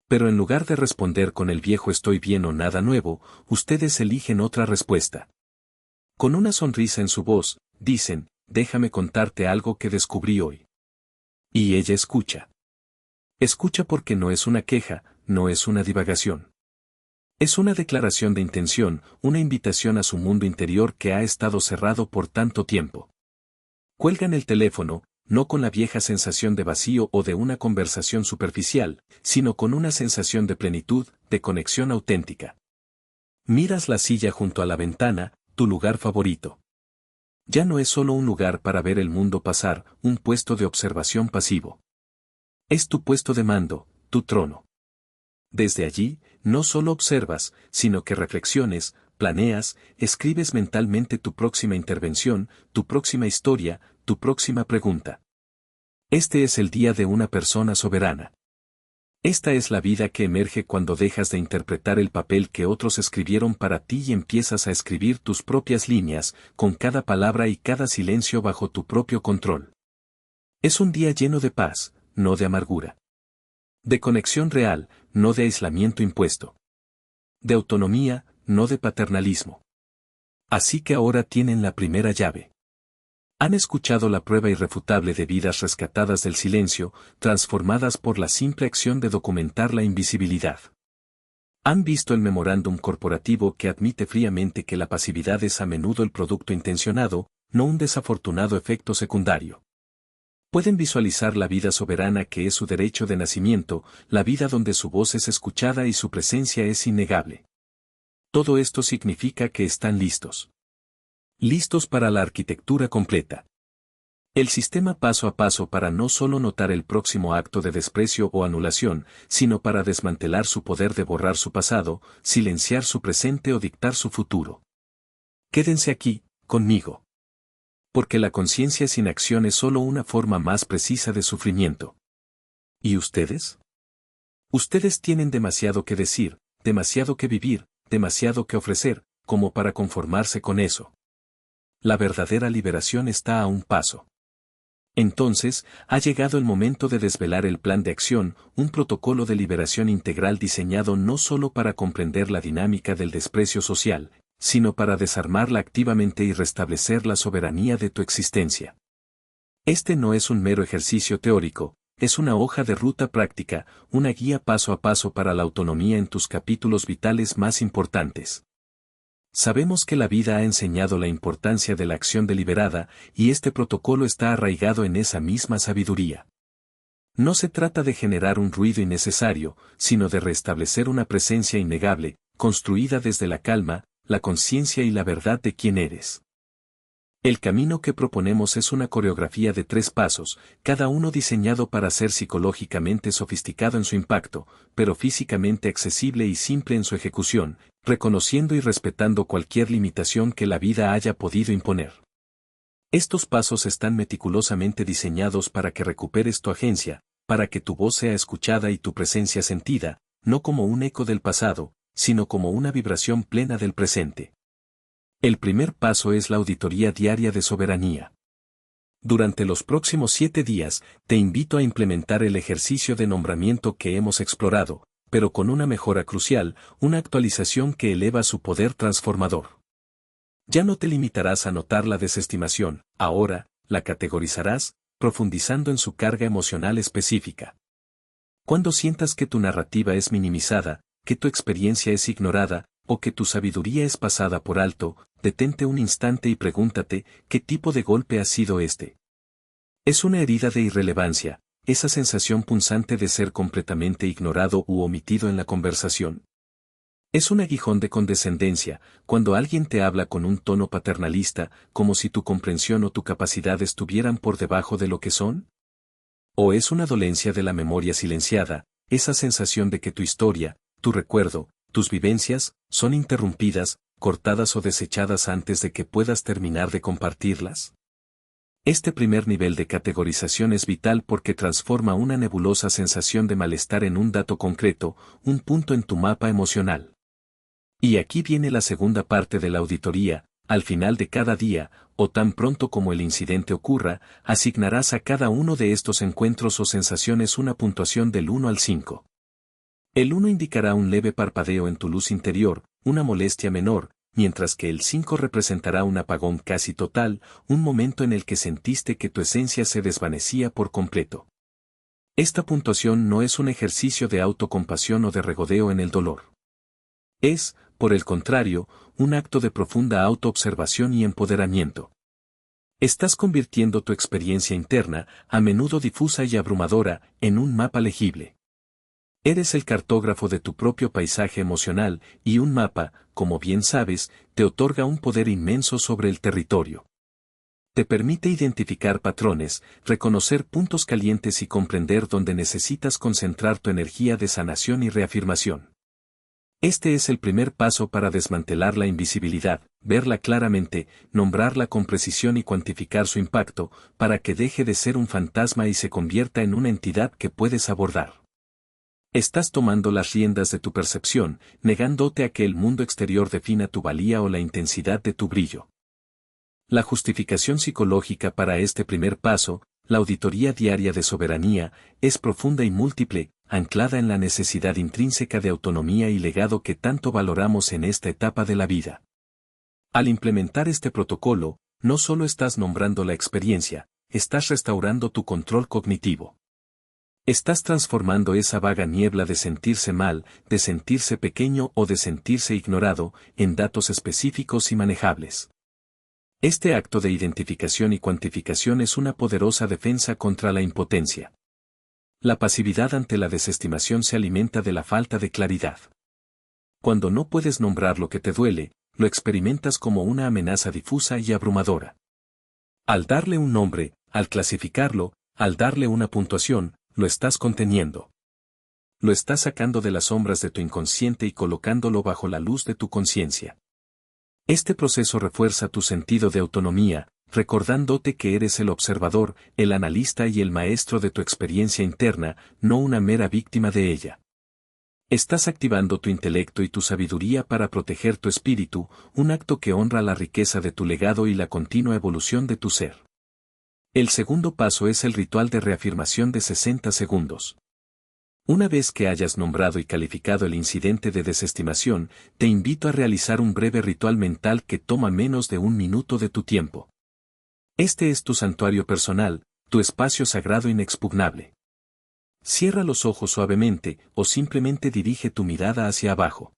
Pero en lugar de responder con el viejo estoy bien o nada nuevo, ustedes eligen otra respuesta. Con una sonrisa en su voz, dicen, déjame contarte algo que descubrí hoy. Y ella escucha. Escucha porque no es una queja, no es una divagación. Es una declaración de intención, una invitación a su mundo interior que ha estado cerrado por tanto tiempo. Cuelgan el teléfono, no con la vieja sensación de vacío o de una conversación superficial, sino con una sensación de plenitud, de conexión auténtica. Miras la silla junto a la ventana, tu lugar favorito. Ya no es solo un lugar para ver el mundo pasar, un puesto de observación pasivo. Es tu puesto de mando, tu trono. Desde allí, no solo observas, sino que reflexiones, planeas, escribes mentalmente tu próxima intervención, tu próxima historia, tu próxima pregunta. Este es el día de una persona soberana. Esta es la vida que emerge cuando dejas de interpretar el papel que otros escribieron para ti y empiezas a escribir tus propias líneas, con cada palabra y cada silencio bajo tu propio control. Es un día lleno de paz, no de amargura. De conexión real, no de aislamiento impuesto. De autonomía, no de paternalismo. Así que ahora tienen la primera llave. Han escuchado la prueba irrefutable de vidas rescatadas del silencio, transformadas por la simple acción de documentar la invisibilidad. Han visto el memorándum corporativo que admite fríamente que la pasividad es a menudo el producto intencionado, no un desafortunado efecto secundario. Pueden visualizar la vida soberana que es su derecho de nacimiento, la vida donde su voz es escuchada y su presencia es innegable. Todo esto significa que están listos. Listos para la arquitectura completa. El sistema paso a paso para no solo notar el próximo acto de desprecio o anulación, sino para desmantelar su poder de borrar su pasado, silenciar su presente o dictar su futuro. Quédense aquí, conmigo. Porque la conciencia sin acción es solo una forma más precisa de sufrimiento. ¿Y ustedes? Ustedes tienen demasiado que decir, demasiado que vivir, demasiado que ofrecer, como para conformarse con eso. La verdadera liberación está a un paso. Entonces, ha llegado el momento de desvelar el plan de acción, un protocolo de liberación integral diseñado no solo para comprender la dinámica del desprecio social, sino para desarmarla activamente y restablecer la soberanía de tu existencia. Este no es un mero ejercicio teórico, es una hoja de ruta práctica, una guía paso a paso para la autonomía en tus capítulos vitales más importantes. Sabemos que la vida ha enseñado la importancia de la acción deliberada, y este protocolo está arraigado en esa misma sabiduría. No se trata de generar un ruido innecesario, sino de restablecer una presencia innegable, construida desde la calma, la conciencia y la verdad de quién eres. El camino que proponemos es una coreografía de 3 pasos, cada uno diseñado para ser psicológicamente sofisticado en su impacto, pero físicamente accesible y simple en su ejecución, reconociendo y respetando cualquier limitación que la vida haya podido imponer. Estos pasos están meticulosamente diseñados para que recuperes tu agencia, para que tu voz sea escuchada y tu presencia sentida, no como un eco del pasado, sino como una vibración plena del presente. El primer paso es la auditoría diaria de soberanía. Durante los próximos 7 días, te invito a implementar el ejercicio de nombramiento que hemos explorado, pero con una mejora crucial, una actualización que eleva su poder transformador. Ya no te limitarás a notar la desestimación, ahora, la categorizarás, profundizando en su carga emocional específica. Cuando sientas que tu narrativa es minimizada, que tu experiencia es ignorada, o que tu sabiduría es pasada por alto, detente un instante y pregúntate, ¿qué tipo de golpe ha sido este? ¿Es una herida de irrelevancia, esa sensación punzante de ser completamente ignorado u omitido en la conversación? ¿Es un aguijón de condescendencia, cuando alguien te habla con un tono paternalista, como si tu comprensión o tu capacidad estuvieran por debajo de lo que son? ¿O es una dolencia de la memoria silenciada, esa sensación de que tu historia, tu recuerdo, tus vivencias, son interrumpidas, cortadas o desechadas antes de que puedas terminar de compartirlas? Este primer nivel de categorización es vital porque transforma una nebulosa sensación de malestar en un dato concreto, un punto en tu mapa emocional. Y aquí viene la segunda parte de la auditoría: al final de cada día, o tan pronto como el incidente ocurra, asignarás a cada uno de estos encuentros o sensaciones una puntuación del 1 al 5. El 1 indicará un leve parpadeo en tu luz interior, una molestia menor, mientras que el 5 representará un apagón casi total, un momento en el que sentiste que tu esencia se desvanecía por completo. Esta puntuación no es un ejercicio de autocompasión o de regodeo en el dolor. Es, por el contrario, un acto de profunda autoobservación y empoderamiento. Estás convirtiendo tu experiencia interna, a menudo difusa y abrumadora, en un mapa legible. Eres el cartógrafo de tu propio paisaje emocional, y un mapa, como bien sabes, te otorga un poder inmenso sobre el territorio. Te permite identificar patrones, reconocer puntos calientes y comprender dónde necesitas concentrar tu energía de sanación y reafirmación. Este es el primer paso para desmantelar la invisibilidad, verla claramente, nombrarla con precisión y cuantificar su impacto, para que deje de ser un fantasma y se convierta en una entidad que puedes abordar. Estás tomando las riendas de tu percepción, negándote a que el mundo exterior defina tu valía o la intensidad de tu brillo. La justificación psicológica para este primer paso, la auditoría diaria de soberanía, es profunda y múltiple, anclada en la necesidad intrínseca de autonomía y legado que tanto valoramos en esta etapa de la vida. Al implementar este protocolo, no solo estás nombrando la experiencia, estás restaurando tu control cognitivo. Estás transformando esa vaga niebla de sentirse mal, de sentirse pequeño o de sentirse ignorado, en datos específicos y manejables. Este acto de identificación y cuantificación es una poderosa defensa contra la impotencia. La pasividad ante la desestimación se alimenta de la falta de claridad. Cuando no puedes nombrar lo que te duele, lo experimentas como una amenaza difusa y abrumadora. Al darle un nombre, al clasificarlo, al darle una puntuación, lo estás conteniendo. Lo estás sacando de las sombras de tu inconsciente y colocándolo bajo la luz de tu conciencia. Este proceso refuerza tu sentido de autonomía, recordándote que eres el observador, el analista y el maestro de tu experiencia interna, no una mera víctima de ella. Estás activando tu intelecto y tu sabiduría para proteger tu espíritu, un acto que honra la riqueza de tu legado y la continua evolución de tu ser. El segundo paso es el ritual de reafirmación de 60 segundos. Una vez que hayas nombrado y calificado el incidente de desestimación, te invito a realizar un breve ritual mental que toma menos de un minuto de tu tiempo. Este es tu santuario personal, tu espacio sagrado inexpugnable. Cierra los ojos suavemente, o simplemente dirige tu mirada hacia abajo.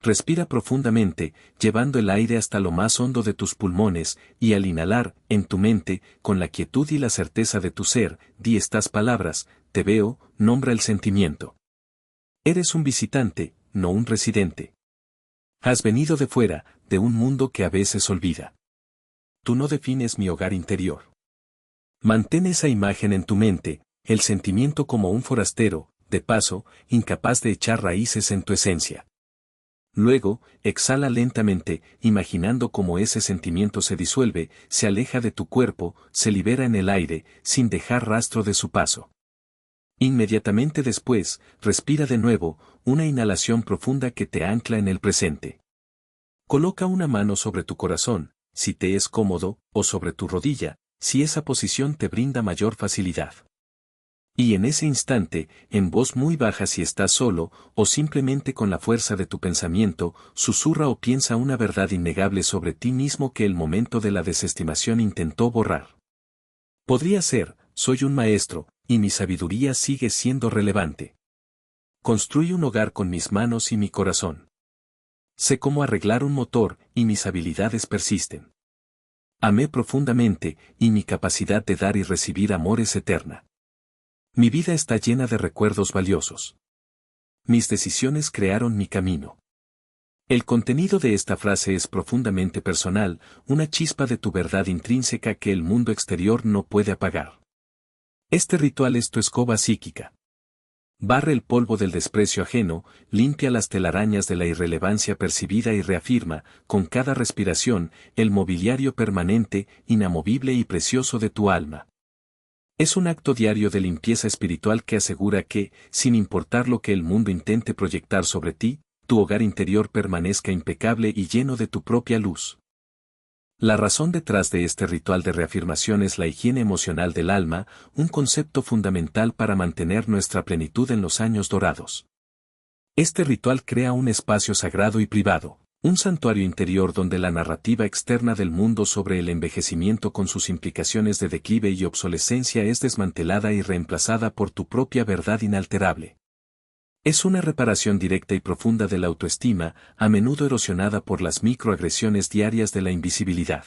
Respira profundamente, llevando el aire hasta lo más hondo de tus pulmones, y al inhalar, en tu mente, con la quietud y la certeza de tu ser, di estas palabras: te veo, nombra el sentimiento. Eres un visitante, no un residente. Has venido de fuera, de un mundo que a veces olvida. Tú no defines mi hogar interior. Mantén esa imagen en tu mente, el sentimiento como un forastero, de paso, incapaz de echar raíces en tu esencia. Luego, exhala lentamente, imaginando cómo ese sentimiento se disuelve, se aleja de tu cuerpo, se libera en el aire, sin dejar rastro de su paso. Inmediatamente después, respira de nuevo, una inhalación profunda que te ancla en el presente. Coloca una mano sobre tu corazón, si te es cómodo, o sobre tu rodilla, si esa posición te brinda mayor facilidad. Y en ese instante, en voz muy baja si estás solo, o simplemente con la fuerza de tu pensamiento, susurra o piensa una verdad innegable sobre ti mismo que el momento de la desestimación intentó borrar. Podría ser: soy un maestro, y mi sabiduría sigue siendo relevante. Construí un hogar con mis manos y mi corazón. Sé cómo arreglar un motor, y mis habilidades persisten. Amé profundamente, y mi capacidad de dar y recibir amor es eterna. Mi vida está llena de recuerdos valiosos. Mis decisiones crearon mi camino. El contenido de esta frase es profundamente personal, una chispa de tu verdad intrínseca que el mundo exterior no puede apagar. Este ritual es tu escoba psíquica. Barre el polvo del desprecio ajeno, limpia las telarañas de la irrelevancia percibida y reafirma, con cada respiración, el mobiliario permanente, inamovible y precioso de tu alma. Es un acto diario de limpieza espiritual que asegura que, sin importar lo que el mundo intente proyectar sobre ti, tu hogar interior permanezca impecable y lleno de tu propia luz. La razón detrás de este ritual de reafirmación es la higiene emocional del alma, un concepto fundamental para mantener nuestra plenitud en los años dorados. Este ritual crea un espacio sagrado y privado, un santuario interior donde la narrativa externa del mundo sobre el envejecimiento con sus implicaciones de declive y obsolescencia es desmantelada y reemplazada por tu propia verdad inalterable. Es una reparación directa y profunda de la autoestima, a menudo erosionada por las microagresiones diarias de la invisibilidad.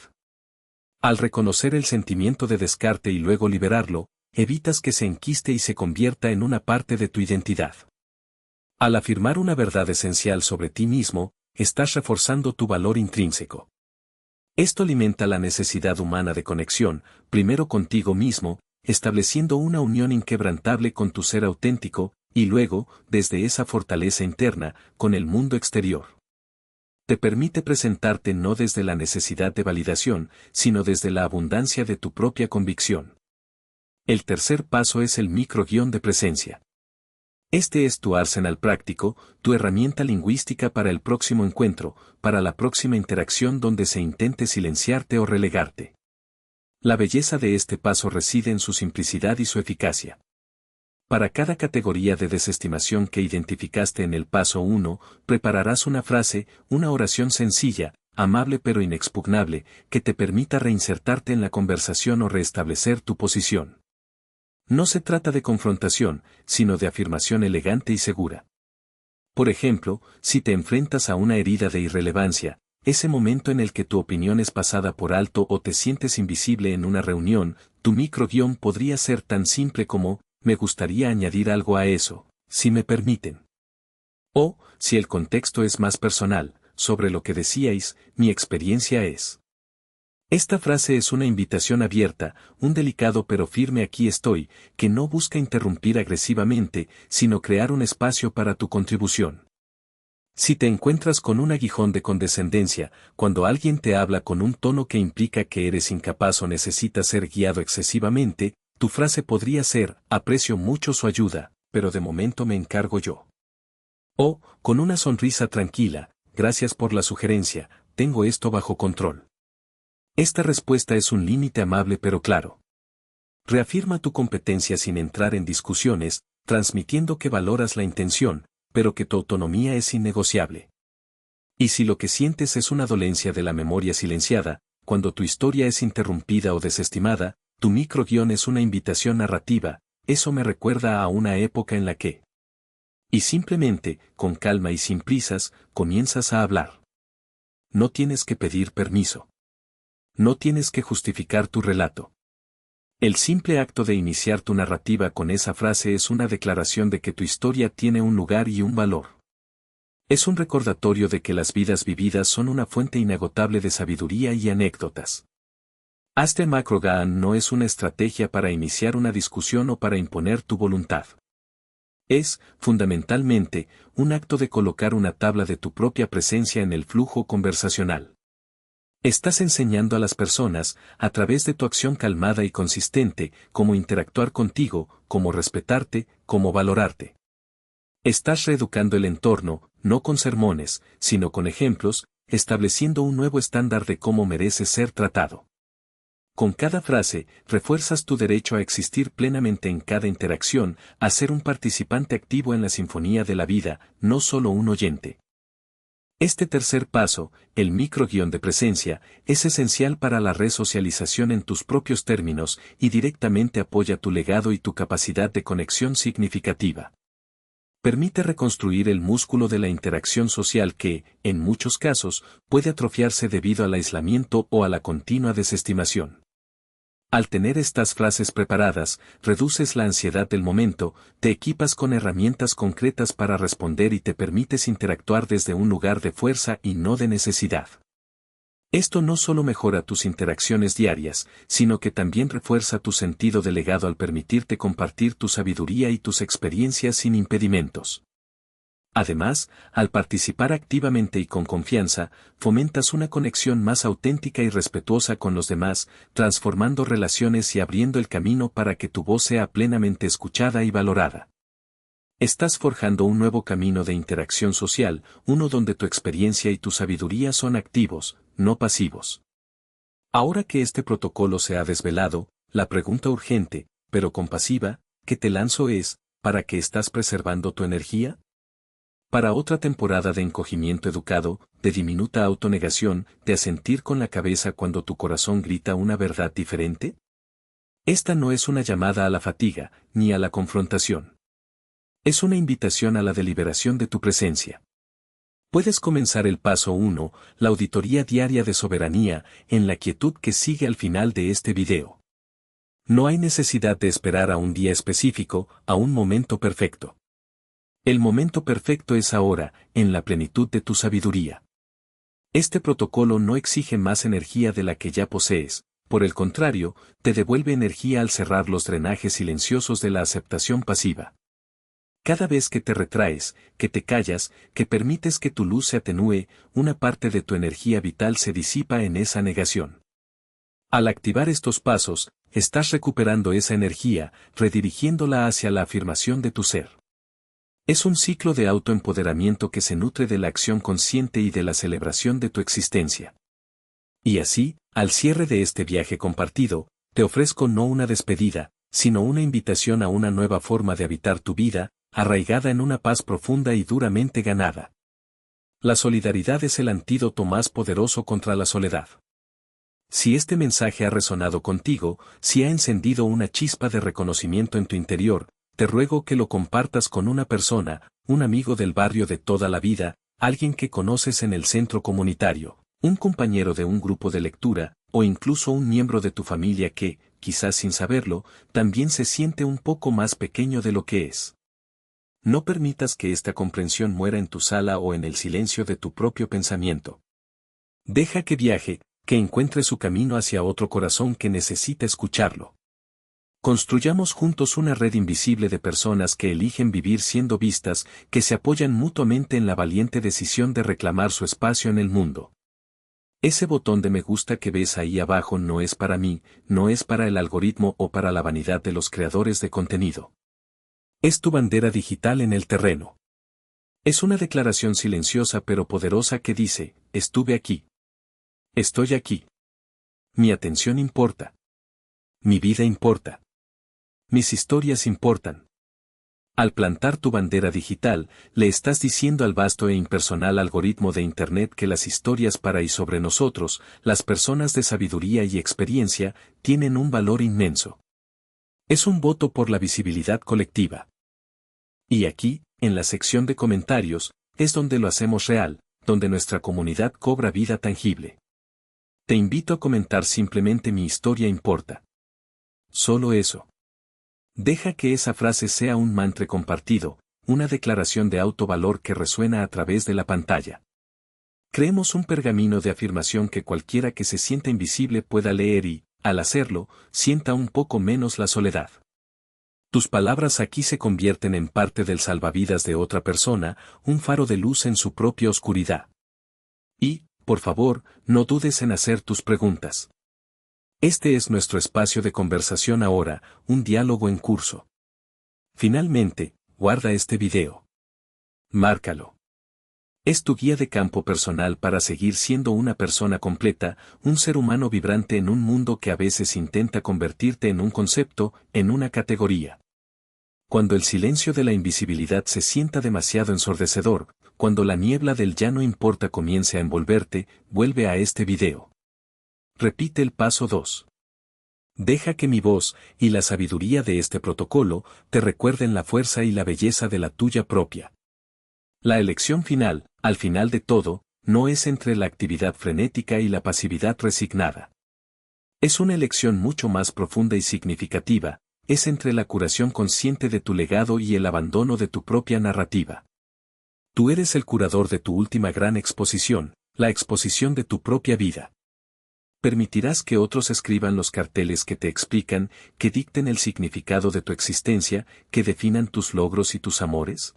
Al reconocer el sentimiento de descarte y luego liberarlo, evitas que se enquiste y se convierta en una parte de tu identidad. Al afirmar una verdad esencial sobre ti mismo, estás reforzando tu valor intrínseco. Esto alimenta la necesidad humana de conexión, primero contigo mismo, estableciendo una unión inquebrantable con tu ser auténtico, y luego, desde esa fortaleza interna, con el mundo exterior. Te permite presentarte no desde la necesidad de validación, sino desde la abundancia de tu propia convicción. El tercer paso es el microguión de presencia. Este es tu arsenal práctico, tu herramienta lingüística para el próximo encuentro, para la próxima interacción donde se intente silenciarte o relegarte. La belleza de este paso reside en su simplicidad y su eficacia. Para cada categoría de desestimación que identificaste en el paso 1, prepararás una frase, una oración sencilla, amable pero inexpugnable, que te permita reinsertarte en la conversación o restablecer tu posición. No se trata de confrontación, sino de afirmación elegante y segura. Por ejemplo, si te enfrentas a una herida de irrelevancia, ese momento en el que tu opinión es pasada por alto o te sientes invisible en una reunión, tu microguión podría ser tan simple como: me gustaría añadir algo a eso, si me permiten. O, si el contexto es más personal, sobre lo que decíais, mi experiencia es. Esta frase es una invitación abierta, un delicado pero firme aquí estoy, que no busca interrumpir agresivamente, sino crear un espacio para tu contribución. Si te encuentras con un aguijón de condescendencia, cuando alguien te habla con un tono que implica que eres incapaz o necesitas ser guiado excesivamente, tu frase podría ser: aprecio mucho su ayuda, pero de momento me encargo yo. O, con una sonrisa tranquila: gracias por la sugerencia, tengo esto bajo control. Esta respuesta es un límite amable pero claro. Reafirma tu competencia sin entrar en discusiones, transmitiendo que valoras la intención, pero que tu autonomía es innegociable. Y si lo que sientes es una dolencia de la memoria silenciada, cuando tu historia es interrumpida o desestimada, tu microguión es una invitación narrativa: eso me recuerda a una época en la que. Y simplemente, con calma y sin prisas, comienzas a hablar. No tienes que pedir permiso. No tienes que justificar tu relato. El simple acto de iniciar tu narrativa con esa frase es una declaración de que tu historia tiene un lugar y un valor. Es un recordatorio de que las vidas vividas son una fuente inagotable de sabiduría y anécdotas. Este macrogaan no es una estrategia para iniciar una discusión o para imponer tu voluntad. Es, fundamentalmente, un acto de colocar una tabla de tu propia presencia en el flujo conversacional. Estás enseñando a las personas, a través de tu acción calmada y consistente, cómo interactuar contigo, cómo respetarte, cómo valorarte. Estás reeducando el entorno, no con sermones, sino con ejemplos, estableciendo un nuevo estándar de cómo mereces ser tratado. Con cada frase, refuerzas tu derecho a existir plenamente en cada interacción, a ser un participante activo en la sinfonía de la vida, no solo un oyente. Este tercer paso, el microguión de presencia, es esencial para la resocialización en tus propios términos y directamente apoya tu legado y tu capacidad de conexión significativa. Permite reconstruir el músculo de la interacción social que, en muchos casos, puede atrofiarse debido al aislamiento o a la continua desestimación. Al tener estas frases preparadas, reduces la ansiedad del momento, te equipas con herramientas concretas para responder y te permites interactuar desde un lugar de fuerza y no de necesidad. Esto no solo mejora tus interacciones diarias, sino que también refuerza tu sentido de legado al permitirte compartir tu sabiduría y tus experiencias sin impedimentos. Además, al participar activamente y con confianza, fomentas una conexión más auténtica y respetuosa con los demás, transformando relaciones y abriendo el camino para que tu voz sea plenamente escuchada y valorada. Estás forjando un nuevo camino de interacción social, uno donde tu experiencia y tu sabiduría son activos, no pasivos. Ahora que este protocolo se ha desvelado, la pregunta urgente, pero compasiva, que te lanzo es, ¿para qué estás preservando tu energía? ¿Para otra temporada de encogimiento educado, de diminuta autonegación, de asentir con la cabeza cuando tu corazón grita una verdad diferente? Esta no es una llamada a la fatiga, ni a la confrontación. Es una invitación a la deliberación de tu presencia. Puedes comenzar el paso 1, la auditoría diaria de soberanía, en la quietud que sigue al final de este video. No hay necesidad de esperar a un día específico, a un momento perfecto. El momento perfecto es ahora, en la plenitud de tu sabiduría. Este protocolo no exige más energía de la que ya posees, por el contrario, te devuelve energía al cerrar los drenajes silenciosos de la aceptación pasiva. Cada vez que te retraes, que te callas, que permites que tu luz se atenúe, una parte de tu energía vital se disipa en esa negación. Al activar estos pasos, estás recuperando esa energía, redirigiéndola hacia la afirmación de tu ser. Es un ciclo de autoempoderamiento que se nutre de la acción consciente y de la celebración de tu existencia. Y así, al cierre de este viaje compartido, te ofrezco no una despedida, sino una invitación a una nueva forma de habitar tu vida, arraigada en una paz profunda y duramente ganada. La solidaridad es el antídoto más poderoso contra la soledad. Si este mensaje ha resonado contigo, si ha encendido una chispa de reconocimiento en tu interior, te ruego que lo compartas con una persona, un amigo del barrio de toda la vida, alguien que conoces en el centro comunitario, un compañero de un grupo de lectura, o incluso un miembro de tu familia que, quizás sin saberlo, también se siente un poco más pequeño de lo que es. No permitas que esta comprensión muera en tu sala o en el silencio de tu propio pensamiento. Deja que viaje, que encuentre su camino hacia otro corazón que necesita escucharlo. Construyamos juntos una red invisible de personas que eligen vivir siendo vistas, que se apoyan mutuamente en la valiente decisión de reclamar su espacio en el mundo. Ese botón de me gusta que ves ahí abajo no es para mí, no es para el algoritmo o para la vanidad de los creadores de contenido. Es tu bandera digital en el terreno. Es una declaración silenciosa pero poderosa que dice, estuve aquí. Estoy aquí. Mi atención importa. Mi vida importa. Mis historias importan. Al plantar tu bandera digital, le estás diciendo al vasto e impersonal algoritmo de Internet que las historias para y sobre nosotros, las personas de sabiduría y experiencia, tienen un valor inmenso. Es un voto por la visibilidad colectiva. Y aquí, en la sección de comentarios, es donde lo hacemos real, donde nuestra comunidad cobra vida tangible. Te invito a comentar simplemente mi historia importa. Solo eso. Deja que esa frase sea un mantra compartido, una declaración de autovalor que resuena a través de la pantalla. Creemos un pergamino de afirmación que cualquiera que se sienta invisible pueda leer y, al hacerlo, sienta un poco menos la soledad. Tus palabras aquí se convierten en parte del salvavidas de otra persona, un faro de luz en su propia oscuridad. Y, por favor, no dudes en hacer tus preguntas. Este es nuestro espacio de conversación ahora, un diálogo en curso. Finalmente, guarda este video. Márcalo. Es tu guía de campo personal para seguir siendo una persona completa, un ser humano vibrante en un mundo que a veces intenta convertirte en un concepto, en una categoría. Cuando el silencio de la invisibilidad se sienta demasiado ensordecedor, cuando la niebla del ya no importa comience a envolverte, vuelve a este video. Repite el paso 2. Deja que mi voz, y la sabiduría de este protocolo, te recuerden la fuerza y la belleza de la tuya propia. La elección final, al final de todo, no es entre la actividad frenética y la pasividad resignada. Es una elección mucho más profunda y significativa, es entre la curación consciente de tu legado y el abandono de tu propia narrativa. Tú eres el curador de tu última gran exposición, la exposición de tu propia vida. ¿Permitirás que otros escriban los carteles que te explican, que dicten el significado de tu existencia, que definan tus logros y tus amores?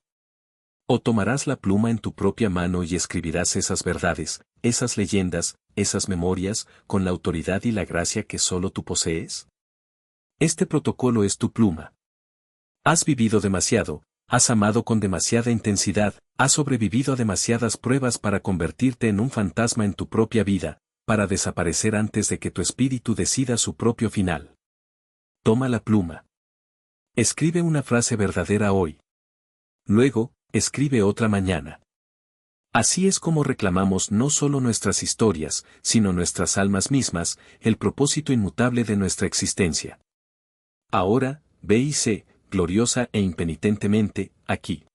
¿O tomarás la pluma en tu propia mano y escribirás esas verdades, esas leyendas, esas memorias, con la autoridad y la gracia que solo tú posees? Este protocolo es tu pluma. Has vivido demasiado, has amado con demasiada intensidad, has sobrevivido a demasiadas pruebas para convertirte en un fantasma en tu propia vida, para desaparecer antes de que tu espíritu decida su propio final. Toma la pluma. Escribe una frase verdadera hoy. Luego, escribe otra mañana. Así es como reclamamos no solo nuestras historias, sino nuestras almas mismas, el propósito inmutable de nuestra existencia. Ahora, ve y sé, gloriosa e impenitentemente, aquí.